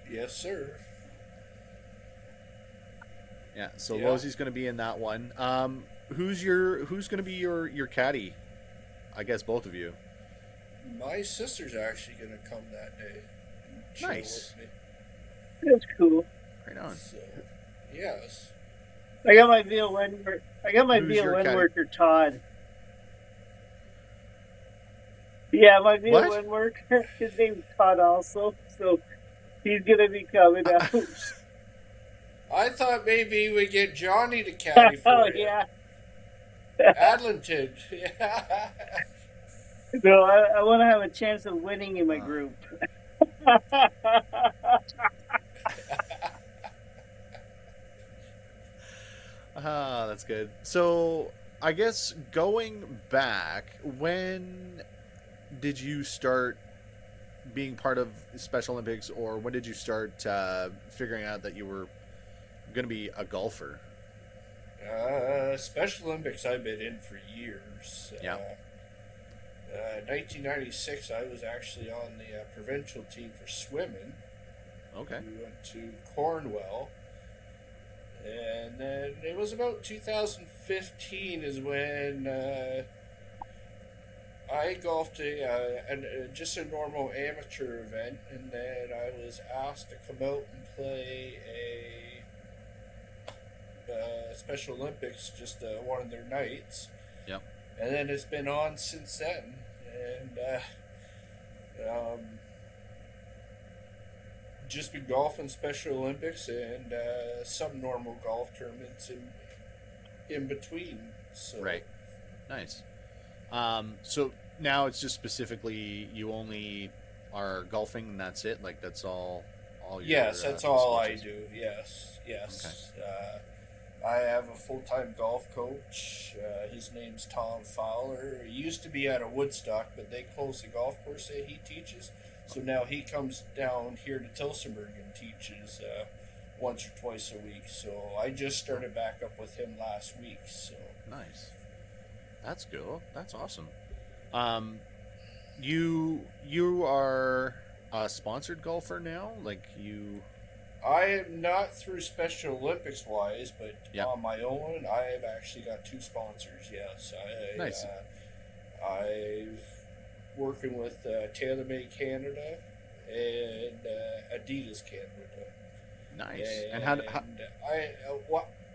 Yes, sir. Yeah, so Losey's going to be in that one. Who's going to be your caddy? I guess both of you. My sister's actually going to come that day. Chill Nice. with me. That's cool. Right on. So, yes. I got my violin Who's your caddy? worker, Todd. Yeah, my violin What? worker. His name's Todd also, so he's gonna be coming out. I thought maybe we'd get Johnny to caddy for Oh you. yeah. Adlinton. Yeah. No, I want to have a chance of winning in my group. That's good. So, I guess going back, when did you start being part of Special Olympics, or when did you start figuring out that you were going to be a golfer? Special Olympics I've been in for years. Yeah. 1996, I was actually on the provincial team for swimming. Okay. We went to Cornwall. And then it was about 2015 is when I golfed just a normal amateur event, and then I was asked to come out and play a Special Olympics, just one of their nights. Yep. And then it's been on since then, and just been golfing Special Olympics and some normal golf tournaments in between. So, Right. Nice. So now it's just specifically you only are golfing and that's it? Like that's all your Yes, that's all I sports is? do. Yes. I have a full-time golf coach. His name's Tom Fowler. He used to be out of Woodstock, but they closed the golf course that he teaches. So now he comes down here to Tilsonburg and teaches once or twice a week. So I just started back up with him last week. So Nice. That's cool. That's awesome. You are a sponsored golfer now? Like you I am not through Special Olympics wise, but Yeah. on my own, I have actually got 2 sponsors. Yes, Nice. I've working with TaylorMade Canada and Adidas Canada. nice. And how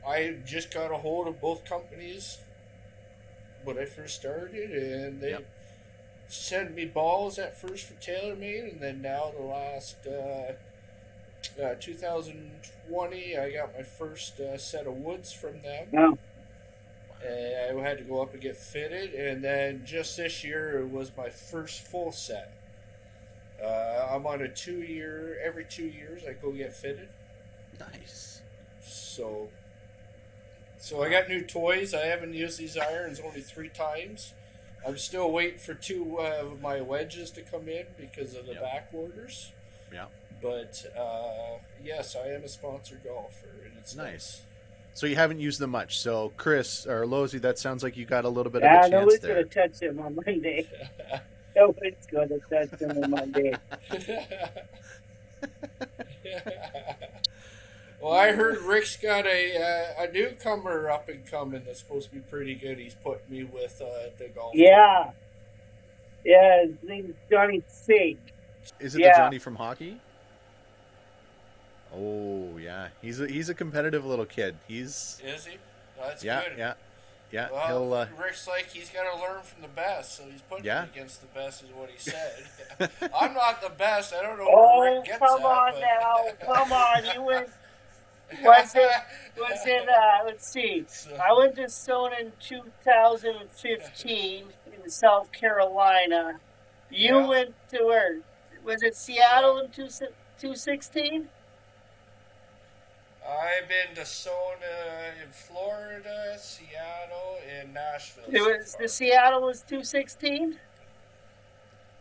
I just got a hold of both companies when I first started, and they Yep. sent me balls at first for TaylorMade, and then now the last 2020, I got my first set of woods from them. No. And I had to go up and get fitted, and then just this year it was my first full set. I'm on a 2-year. Every 2 years I go get fitted. nice. So I got new toys. I haven't used these irons only 3 times. I'm still waiting for 2 of my wedges to come in because of the Yep. back orders. Yeah. But yes, I am a sponsored golfer, and it's Nice. So you haven't used them much. So Chris or Losey, that sounds like you got a little bit Yeah, of a chance nobody's there. gonna touch him on Monday. Nobody's gonna touch him on Monday. Well, I heard Rick's got a newcomer up and coming that's supposed to be pretty good. He's put me with the golf. Yeah. Yeah, his name's Johnny C. Is it the Yeah. Johnny from hockey? Oh yeah, he's a competitive little kid. He's Is he? That's yeah good. yeah. Well, He'll Rick's like he's got to learn from the best, so he's putting Yeah. me against the best, is what he said. I'm not the best. I don't know Oh, where Rick gets come at, on but... now. Come on. You went, let's see. I went to Stone in 2015 in South Carolina. You Yeah. went to where? Was it Seattle in 2016? I've been to Sona in Florida, Seattle, and Nashville. It was the Seattle was 2016,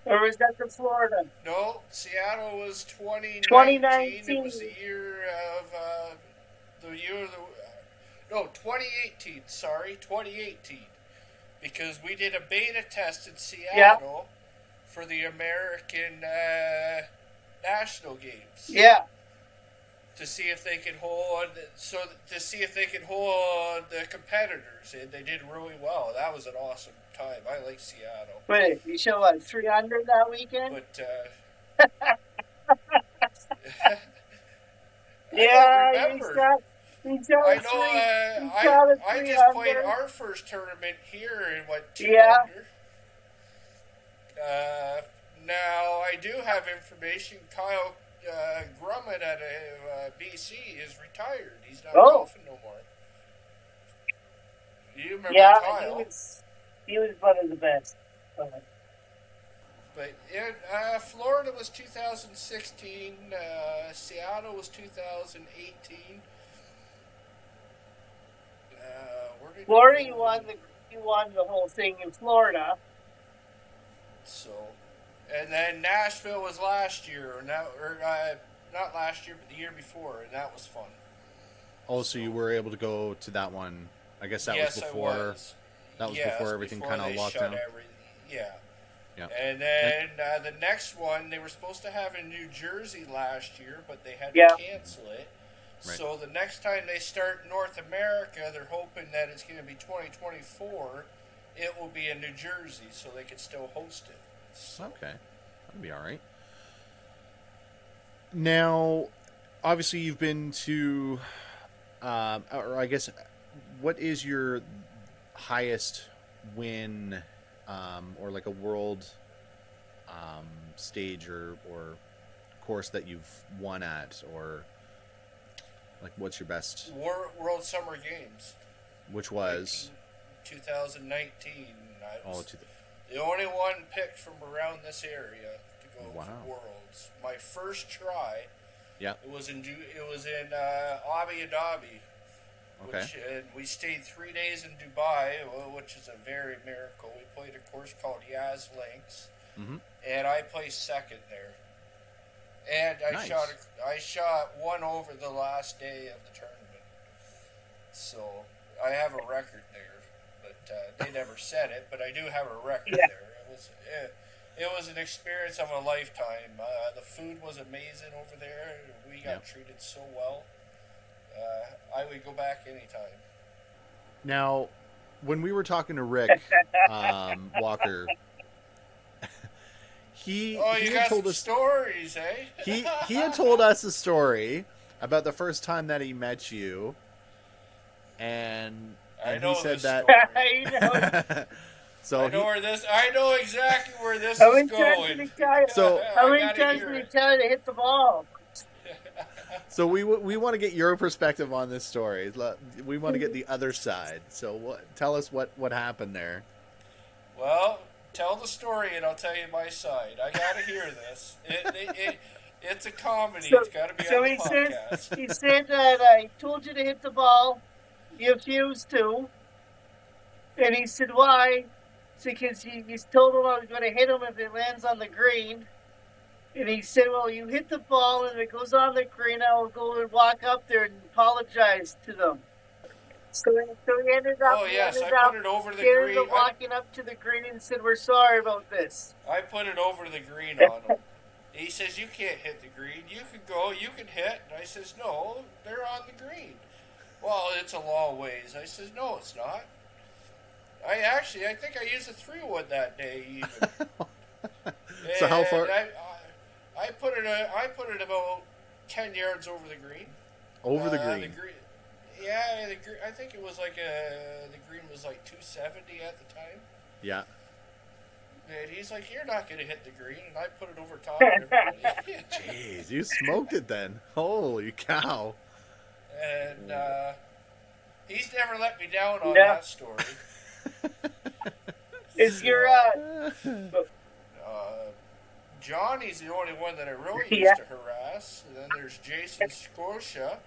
or was that the Florida? No, Seattle was 2019. 2019. It was the year of 2018. Sorry, 2018, because we did a beta test in Seattle for the American National Games. Yeah. To see if they could hold, the competitors, and they did really well. That was an awesome time. I like Seattle, Wait, you show what 300 that weekend? but Yeah, I don't remember. he shot I a know. I just played 300. our first tournament here and went 2 Yeah. under. Now I do have information. Kyle Grummett at BC is retired. He's not Oh. golfing no more. You remember Yeah, Kyle? he was one of the best. But Florida was 2016. Seattle was 2018. Where did Florida, go? you won the whole thing in Florida. So, and then Nashville was last year, not last year, but the year before, and that was fun. Oh, so you were able to go to that one? I guess that yes, was before. I was. That was Yes, before everything before kind of they locked shut down. Yeah. Yeah. And then the next one, they were supposed to have in New Jersey last year, but they had Yeah. to cancel it. Right. So the next time they start North America, they're hoping that it's going to be 2024. It will be in New Jersey, so they can still host it. So, Okay, that'd be all right. Now, obviously, you've been to, or I guess, what is your highest win, or like a world stage or course that you've won at, or like what's your best? World Summer Games. Which was 2019. I was Oh, the only one picked from around this area to go Wow. to Worlds. My first try. Yeah. It was in Abu Dhabi. Okay. And we stayed 3 days in Dubai, which is a very miracle. We played a course called Yaz Links, and I placed second there. And Nice. I shot one over the last day of the tournament. So I have a record there, but they never said it. But I do have a record there. It was an experience of a lifetime. The food was amazing over there. We got treated so well. I would go back anytime. Now, when we were talking to Rick Walker, he You had got told some us stories, eh? he had told us a story about the first time that he met you, and I know he said this that. story. So I know exactly where this How is many times going. did he tell you? So- How I many gotta times hear did he it. tell you to hit the ball? So we want to get your perspective on this story. We want to get the other side. So tell us what happened there. Well, tell the story and I'll tell you my side. I gotta hear this. It's a comedy. It's got to be on the podcast. He said that I told you to hit the ball. You refused to. And he said, why? Because you told him I was going to hit him if it lands on the green. And he said, well, you hit the ball and if it goes on the green, I will go and walk up there and apologize to them. So he ended up, Oh, yes, I put it over the green. walking up to the green and said, we're sorry about this. I put it over the green on him. He says, you can't hit the green. You can go, you can hit. And I says, no, they're on the green. Well, it's a long ways. I says, no, it's not. I think I used a 3-wood that day even. So how far? And I put it about 10 yards over the green. Over the green. Yeah, I think it was like the green was like 270 at the time. Yeah. And he's like, you're not going to hit the green. And I put it over top of everybody. Jeez, you smoked it then. Holy cow. And he's never let me down on Yeah. that story. Is your, Johnny's the only one that I really Yeah. used to harass. And then there's Jason Scotia.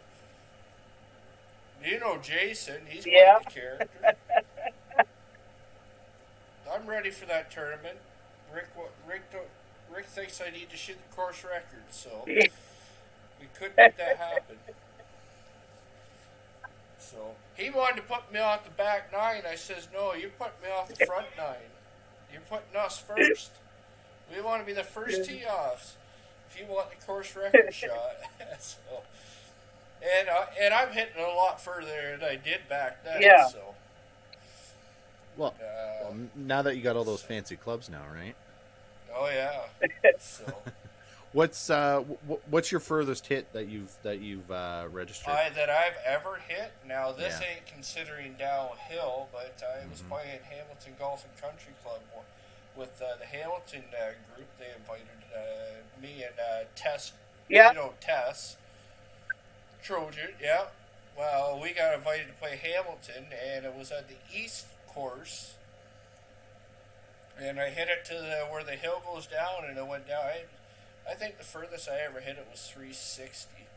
You know Jason. He's Yeah. quite the character. I'm ready for that tournament. Rick thinks I need to shoot the course record, so we could make that happen. So he wanted to put me off the back 9. I says, no, you put me off the front 9. You're putting us first. We want to be the first tee offs if you want the course record shot. So, and I'm hitting a lot further than I did back then. Yeah. So, Well, now that you got all those fancy clubs now, right? oh yeah. So What's your furthest hit that you've registered? that I've ever hit. Now this Yeah. ain't considering downhill, but I was playing at Hamilton Golf and Country Club with the Hamilton group. They invited me and Tess. Yeah. You know Tess Trojan. Yeah. Well, we got invited to play Hamilton, and it was at the East course. And I hit it to where the hill goes down, and it went down. I think the furthest I ever hit it was 360.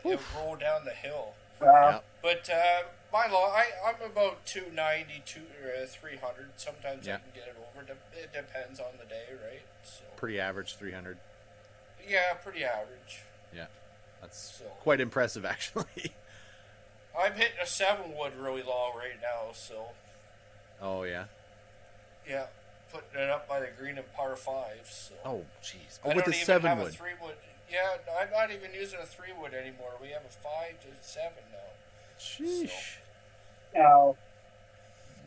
It rolled down the hill. Yeah. But I'm about 290, 300. Sometimes I Yeah. can get it over. It depends on the day, right? So Pretty average 300. yeah, pretty average. Yeah. That's So quite impressive, actually. I'm hitting a 7-wood really long right now. So Oh, yeah. yeah, putting it up by the green and par 5. So Oh, jeez. I Oh, with don't the even have 7-wood. a 3-wood. Yeah, I'm not even using a 3-wood anymore. We have a 5 to 7 now. Sheesh. No.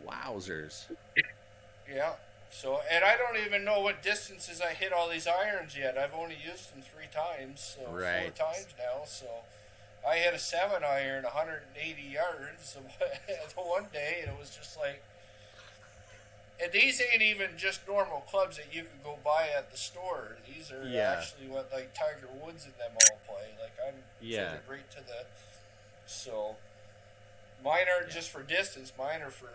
Wowzers. Yeah. So, and I don't even know what distances I hit all these irons yet. I've only used them 3 times, so Right. 4 times now. So, I hit a 7-iron 180 yards the one day, and it was just like. And these ain't even just normal clubs that you can go buy at the store. These are actually what like Tiger Woods and them all play. Like I'm fitted right to the. So, mine aren't just for distance. Mine are for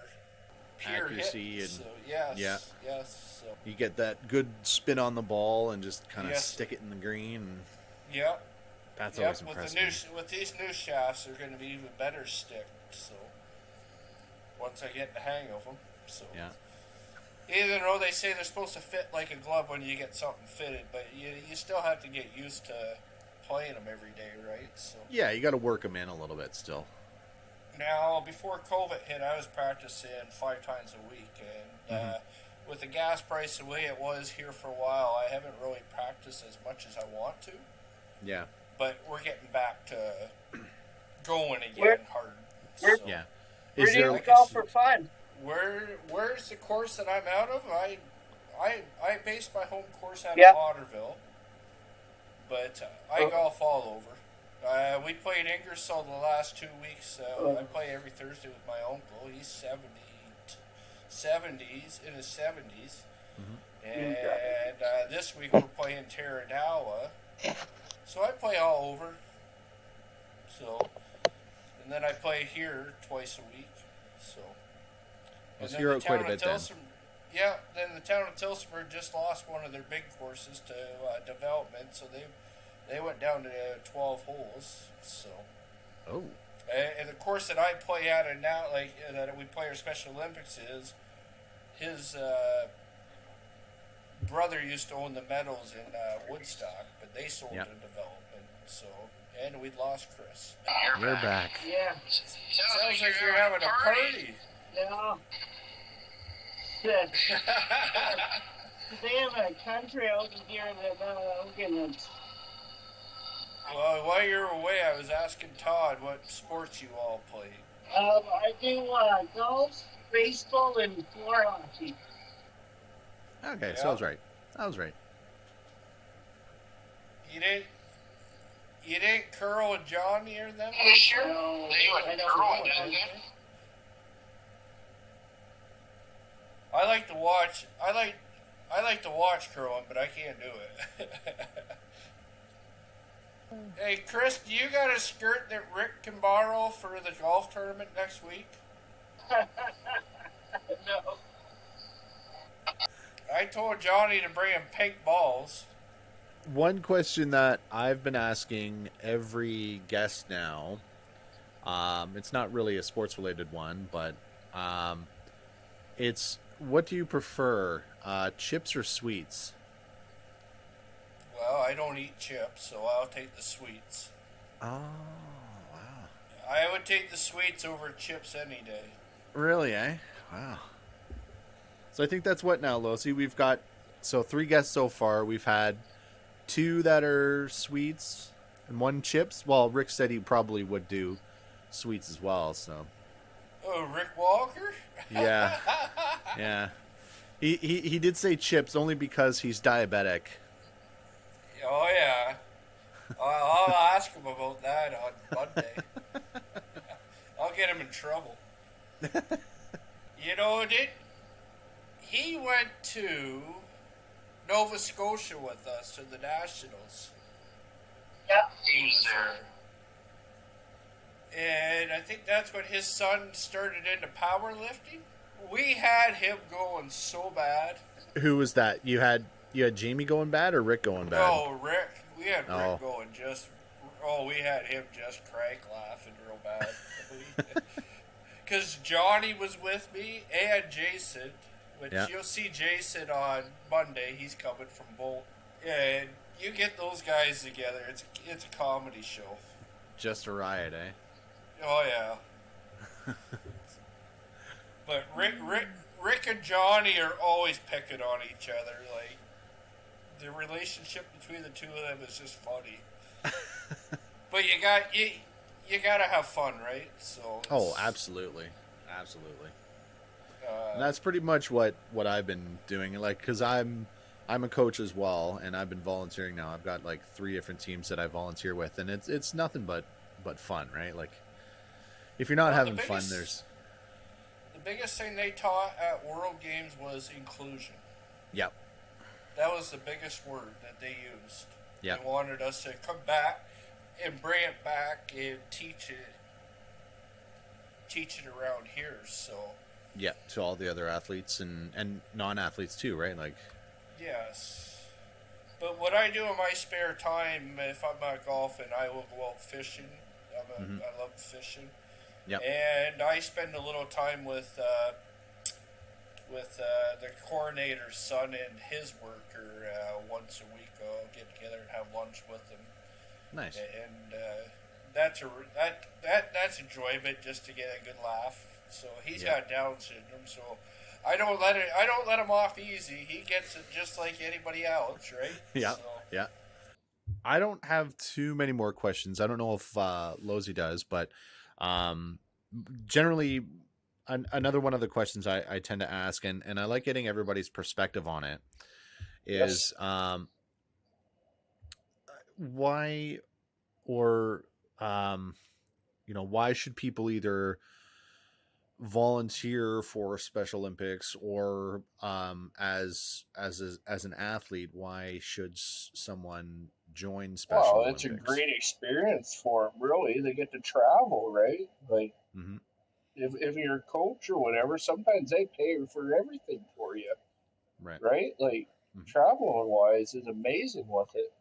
pure accuracy hit. and So, yes. yeah. Yes. So, you get that good spin on the ball and just kind of Yes. stick it in the green. And yeah. that's Yep, always impressive. with these new shafts, they're going to be even better stick. So once I get the hang of them, so Yeah. even though they say they're supposed to fit like a glove when you get something fitted, but you still have to get used to playing them every day, right? So Yeah, you got to work them in a little bit still. now before COVID hit, I was practicing 5 times a week, and with the gas price the way it was here for a while, I haven't really practiced as much as I want to. Yeah. But we're getting back to going again Where- hard. where- So, Yeah. Where Is do you there golf for fun? where's the course that I'm out of? I base my home course out Yeah. of Otterville, but I golf all over. We played Ingersoll the last 2 weeks. I play every Thursday with my uncle. He's 70s in his 70s, and this week we're playing Tarradawa. So I play all over. So, and then I play here twice a week. So, and so then you're the out quite a town of bit then. Tilsom, yeah. Then the town of Tilsonburg just lost one of their big courses to development, so they went down to 12 holes. So, Oh. and the course that I play at and now, like that we play our Special Olympics is his brother used to own the Meadows in Woodstock, but they sold Yep. to development. So, and we lost Chris. You're back. Yeah. Sounds like you're having a party. No. They have a country out here that Hogan. Well, while you were away, I was asking Todd what sports you all play. I do golf, baseball, and floor hockey. Okay, so Yeah. I was right. I was right. You didn't curl with Johnny or them? No, I don't know. I like to watch. I like to watch curling, but I can't do it. Hey, Chris, do you got a skirt that Rick can borrow for the golf tournament next week? No. I told Johnny to bring him pink balls. One question that I've been asking every guest now, it's not really a sports related one, but it's what do you prefer, chips or sweets? Well, I don't eat chips, so I'll take the sweets. Oh, wow. I would take the sweets over chips any day. Really, eh? Wow. So I think that's what now, Losi? We've got 3 guests so far. We've had 2 that are sweets and 1 chips. Well, Rick said he probably would do sweets as well, so. Oh, Rick Walker? Yeah. Yeah. He did say chips only because he's diabetic. Oh, yeah. I'll ask him about that on Monday. I'll get him in trouble. You know, he went to Nova Scotia with us to the Nationals. Yeah. He was there. And I think that's when his son started into powerlifting. We had him going so bad. Who was that? You had Jamie going bad or Rick going bad? Oh, Rick. We had Rick Oh. going just... Oh, we had him just crank laughing real bad. Because Johnny was with me and Jason. Which Yeah. you'll see Jason on Monday. He's coming from Bolt. And you get those guys together. It's a comedy show. Just a riot, eh? Oh, yeah. But Rick and Johnny are always picking on each other. Like, the relationship between the two of them is just funny. But you gotta have fun, right? So. Oh, absolutely. Absolutely. And Uh, that's pretty much what I've been doing. Like, because I'm a coach as well, and I've been volunteering now. I've got like 3 different teams that I volunteer with, and it's nothing but fun, right? Like, if you're not Well, the having fun, biggest- there's the biggest thing they taught at World Games was inclusion. Yep. That was the biggest word that they used. Yep. They wanted us to come back and bring it back and teach it around here. So Yeah, to all the other athletes and non-athletes too, right? Like, Yes. But what I do in my spare time, if I'm not golfing, I will go out fishing. I love fishing. yeah, And I spend a little time with the coronator's son and his worker once a week. I'll get together and have lunch with them. nice. And that's enjoyment, just to get a good laugh. So he's got Down syndrome, so I don't let him off easy. He gets it just like anybody else, right? Yeah, So, yeah. I don't have too many more questions. I don't know if Lozy does, but generally, another one of the questions I tend to ask, and I like getting everybody's perspective on it, is why, or why should people either volunteer for Special Olympics, or as an athlete, why should someone join Special Olympics? It's a great experience for them, really. They get to travel, right? Like, if you're a coach or whatever, sometimes they pay for everything for you, right? Like, traveling wise is amazing with it.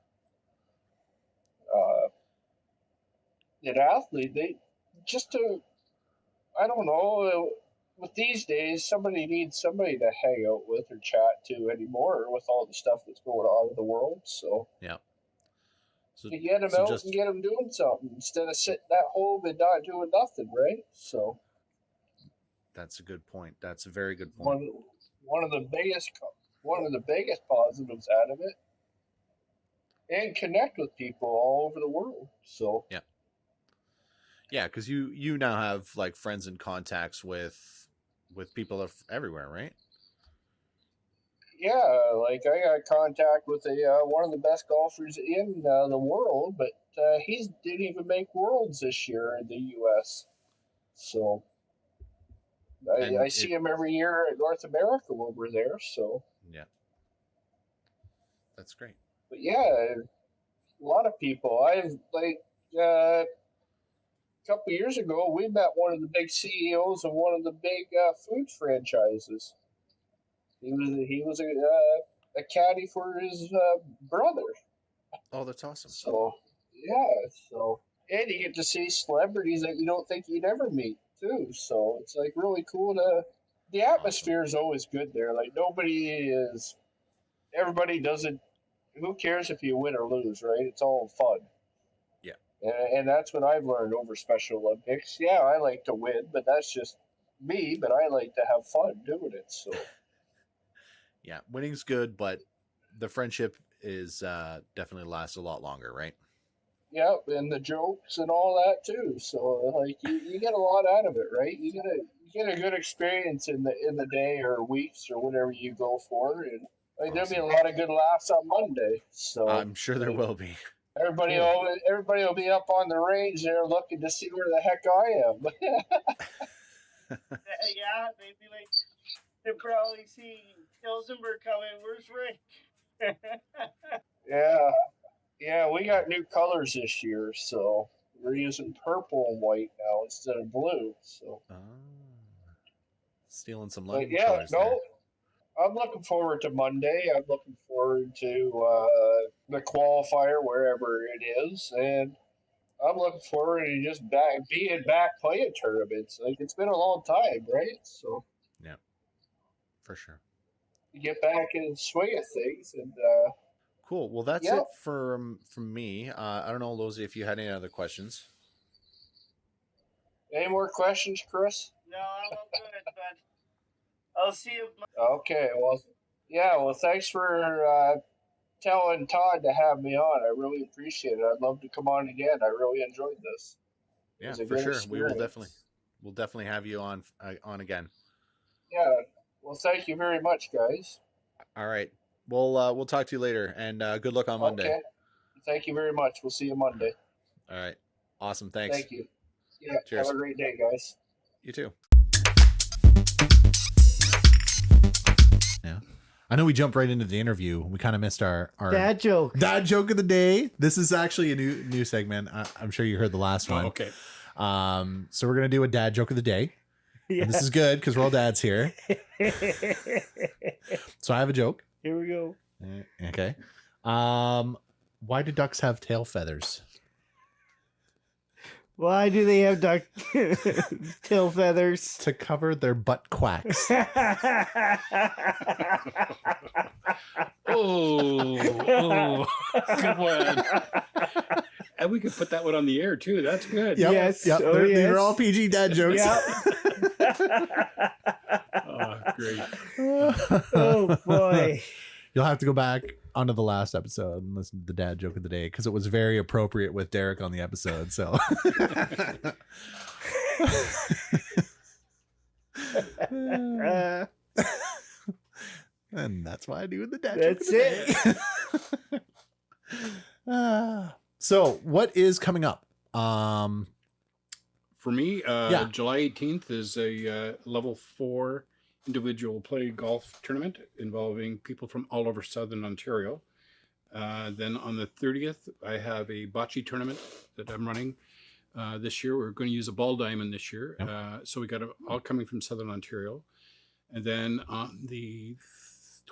An athlete, I don't know, with these days, somebody needs somebody to hang out with or chat to anymore with all the stuff that's going on in the world. So, yeah. So, to get them out and get them doing something instead of sitting at home and not doing nothing, right? So, that's a good point. That's a very good point. One of the biggest positives out of it, and connect with people all over the world. So, yeah, because you now have like friends and contacts with people everywhere, right? Yeah, like I got contact with one of the best golfers in the world, but he didn't even make Worlds this year in the U.S. So I see him every year at North America when we're there. So yeah, that's great. But yeah, a lot of people. I've a couple of years ago, we met one of the big CEOs of one of the big food franchises. He was a caddy for his brother. Oh, that's awesome. So and you get to see celebrities that you don't think you'd ever meet too. So it's like really cool the atmosphere is always good there. Like everybody doesn't. Who cares if you win or lose, right? It's all fun. Yeah. And that's what I've learned over Special Olympics. Yeah, I like to win, but that's just me. But I like to have fun doing it. So. Yeah, winning's good, but the friendship is definitely lasts a lot longer, right? Yeah, and the jokes and all that too. So like you get a lot out of it, right? You get a good experience in the day or weeks or whatever you go for, and there'll be a lot of good laughs on Monday. So I'm sure there will be. Everybody will be up on the range there looking to see where the heck I am. Yeah, they'd be like, they'll probably see Hilsenberg coming. Where's Rick? Yeah, we got new colors this year, so we're using purple and white now instead of blue. So stealing some colors. There. I'm looking forward to Monday. I'm looking forward to the qualifier wherever it is, and I'm looking forward to just being back playing tournaments. Like, it's been a long time, right? So yeah, for sure. You get back in the swing of things, and cool. Well, that's it from me. I don't know, Lozy, if you had any other questions. Any more questions, Chris? No, I'm all good, but I'll see you. Okay, well, thanks for telling Todd to have me on. I really appreciate it. I'd love to come on again. I really enjoyed this. Yeah, for sure. We'll definitely have you on again. Yeah. Well, thank you very much, guys. All right. We'll talk to you later, and good luck on Monday. Okay. Thank you very much. We'll see you Monday. All right. Awesome. Thanks. Thank you. Yeah. Cheers. Have a great day, guys. You too. Yeah. I know we jumped right into the interview. We kind of missed our dad joke of the day. This is actually a new segment. I'm sure you heard the last one. Oh, okay. So we're gonna do a dad joke of the day, And this is good because we're all dads here. So I have a joke. Here we go. Okay. Why do ducks have tail feathers? Why do they have duck tail feathers? To cover their butt quacks. Oh, good one. And we could put that one on the air too. That's good. Yep, Yes. Yep. Oh, These yes. are all PG dad jokes. Oh, great. Oh boy. You'll have to go back onto the last episode and listen to the dad joke of the day because it was very appropriate with Derek on the episode. So, and that's why I do the dad joke. That's of the day. So, what is coming up? For me, Yeah. July 18th is a level 4 individual play golf tournament involving people from all over Southern Ontario. Then on the 30th, I have a bocce tournament that I'm running this year. We're going to use a ball diamond this year. So we got all coming from Southern Ontario. And then on the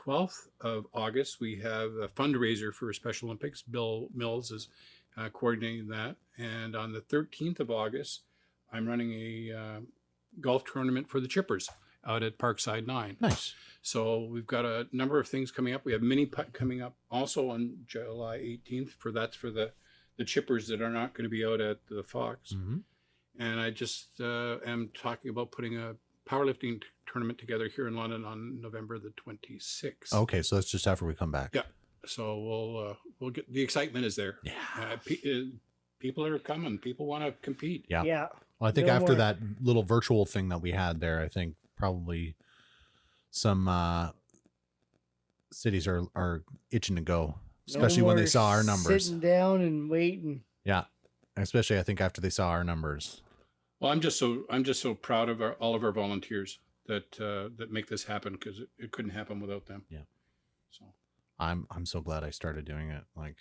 12th of August, we have a fundraiser for Special Olympics. Bill Mills is coordinating that. And on the 13th of August, I'm running a golf tournament for the Chippers out at Parkside 9. Nice. So we've got a number of things coming up. We have mini putt coming up also on July 18th. That's for the Chippers that are not going to be out at the Fox. Mm-hmm. And I just am talking about putting a powerlifting tournament together here in London on November the 26th. Okay, so that's just after we come back. Yeah. So we'll get the excitement is there. Yeah. People are coming. People want to compete. Yeah. Yeah. Well, I think No after more. that little virtual thing that we had there, I think probably some cities are itching to go, especially No when they more saw our numbers. Sitting down and waiting. Yeah, especially I think after they saw our numbers. Well, I'm just so proud of all of our volunteers that make this happen because it couldn't happen without them. Yeah. So. I'm so glad I started doing it. Like,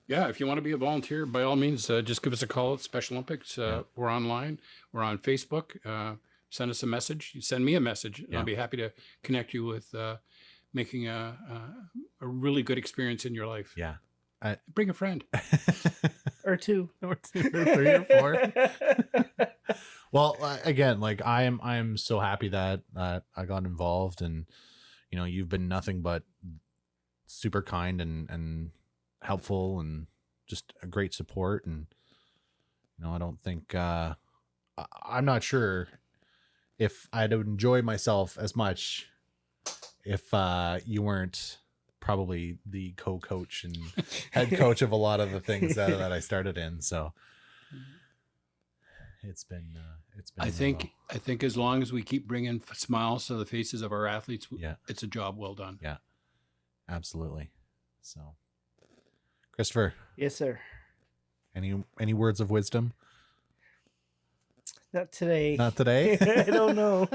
Yeah, if you want to be a volunteer, by all means, just give us a call at Special Olympics. We're online. We're on Facebook. Send us a message. You send me a message. Yeah. I'll be happy to connect you with making a really good experience in your life. yeah, Bring a friend. Or two. or 2 or 3 or 4. Well, again, like I am so happy that I got involved, and you've been nothing but super kind and helpful and just a great support. And I don't think I'm not sure if I'd enjoy myself as much if you weren't probably the co-coach and head coach of a lot of the things that I started in. So it's been I think as long as we keep bringing smiles to the faces of our athletes, Yeah. it's a job well done. Yeah, absolutely. So, Christopher, Yes, sir. any words of wisdom? Not today. Not today. I don't know.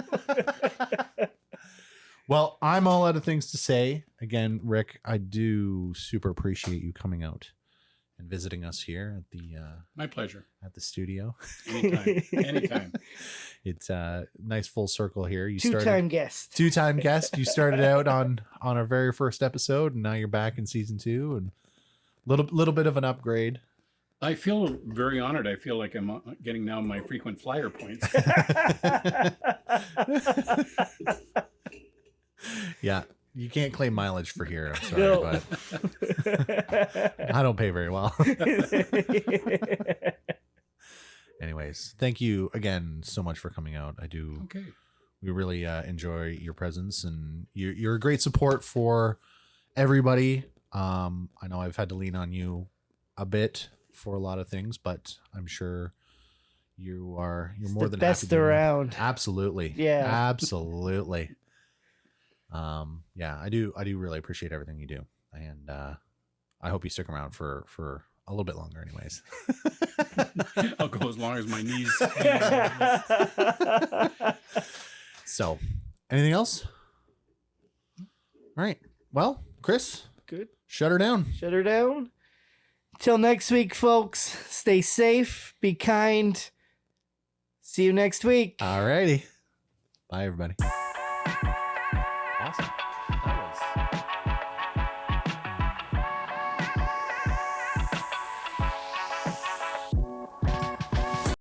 Well, I'm all out of things to say. Again, Rick, I do super appreciate you coming out and visiting us here at the My pleasure. studio. Anytime. It's a nice full circle here. You Two-time guest. two-time guest. You started out on our very first episode, and now you're back in season 2, and little bit of an upgrade. I feel very honored. I feel like I'm getting now my frequent flyer points. Yeah, you can't claim mileage for here. I'm sorry, No. but I don't pay very well. Anyways, thank you again so much for coming out. I do. Okay. We really enjoy your presence, and you're a great support for everybody. I know I've had to lean on you a bit for a lot of things, but I'm sure you're more the than best happy to- around. Absolutely. Yeah. Absolutely. Yeah, I do really appreciate everything you do, and I hope you stick around for a little bit longer anyways. I'll go as long as my knees. So, anything else? All right. Well, Chris, Good. shut her down. Shut her down. Till next week, folks. Stay safe. Be kind. See you next week. Alrighty. Bye, everybody. Awesome.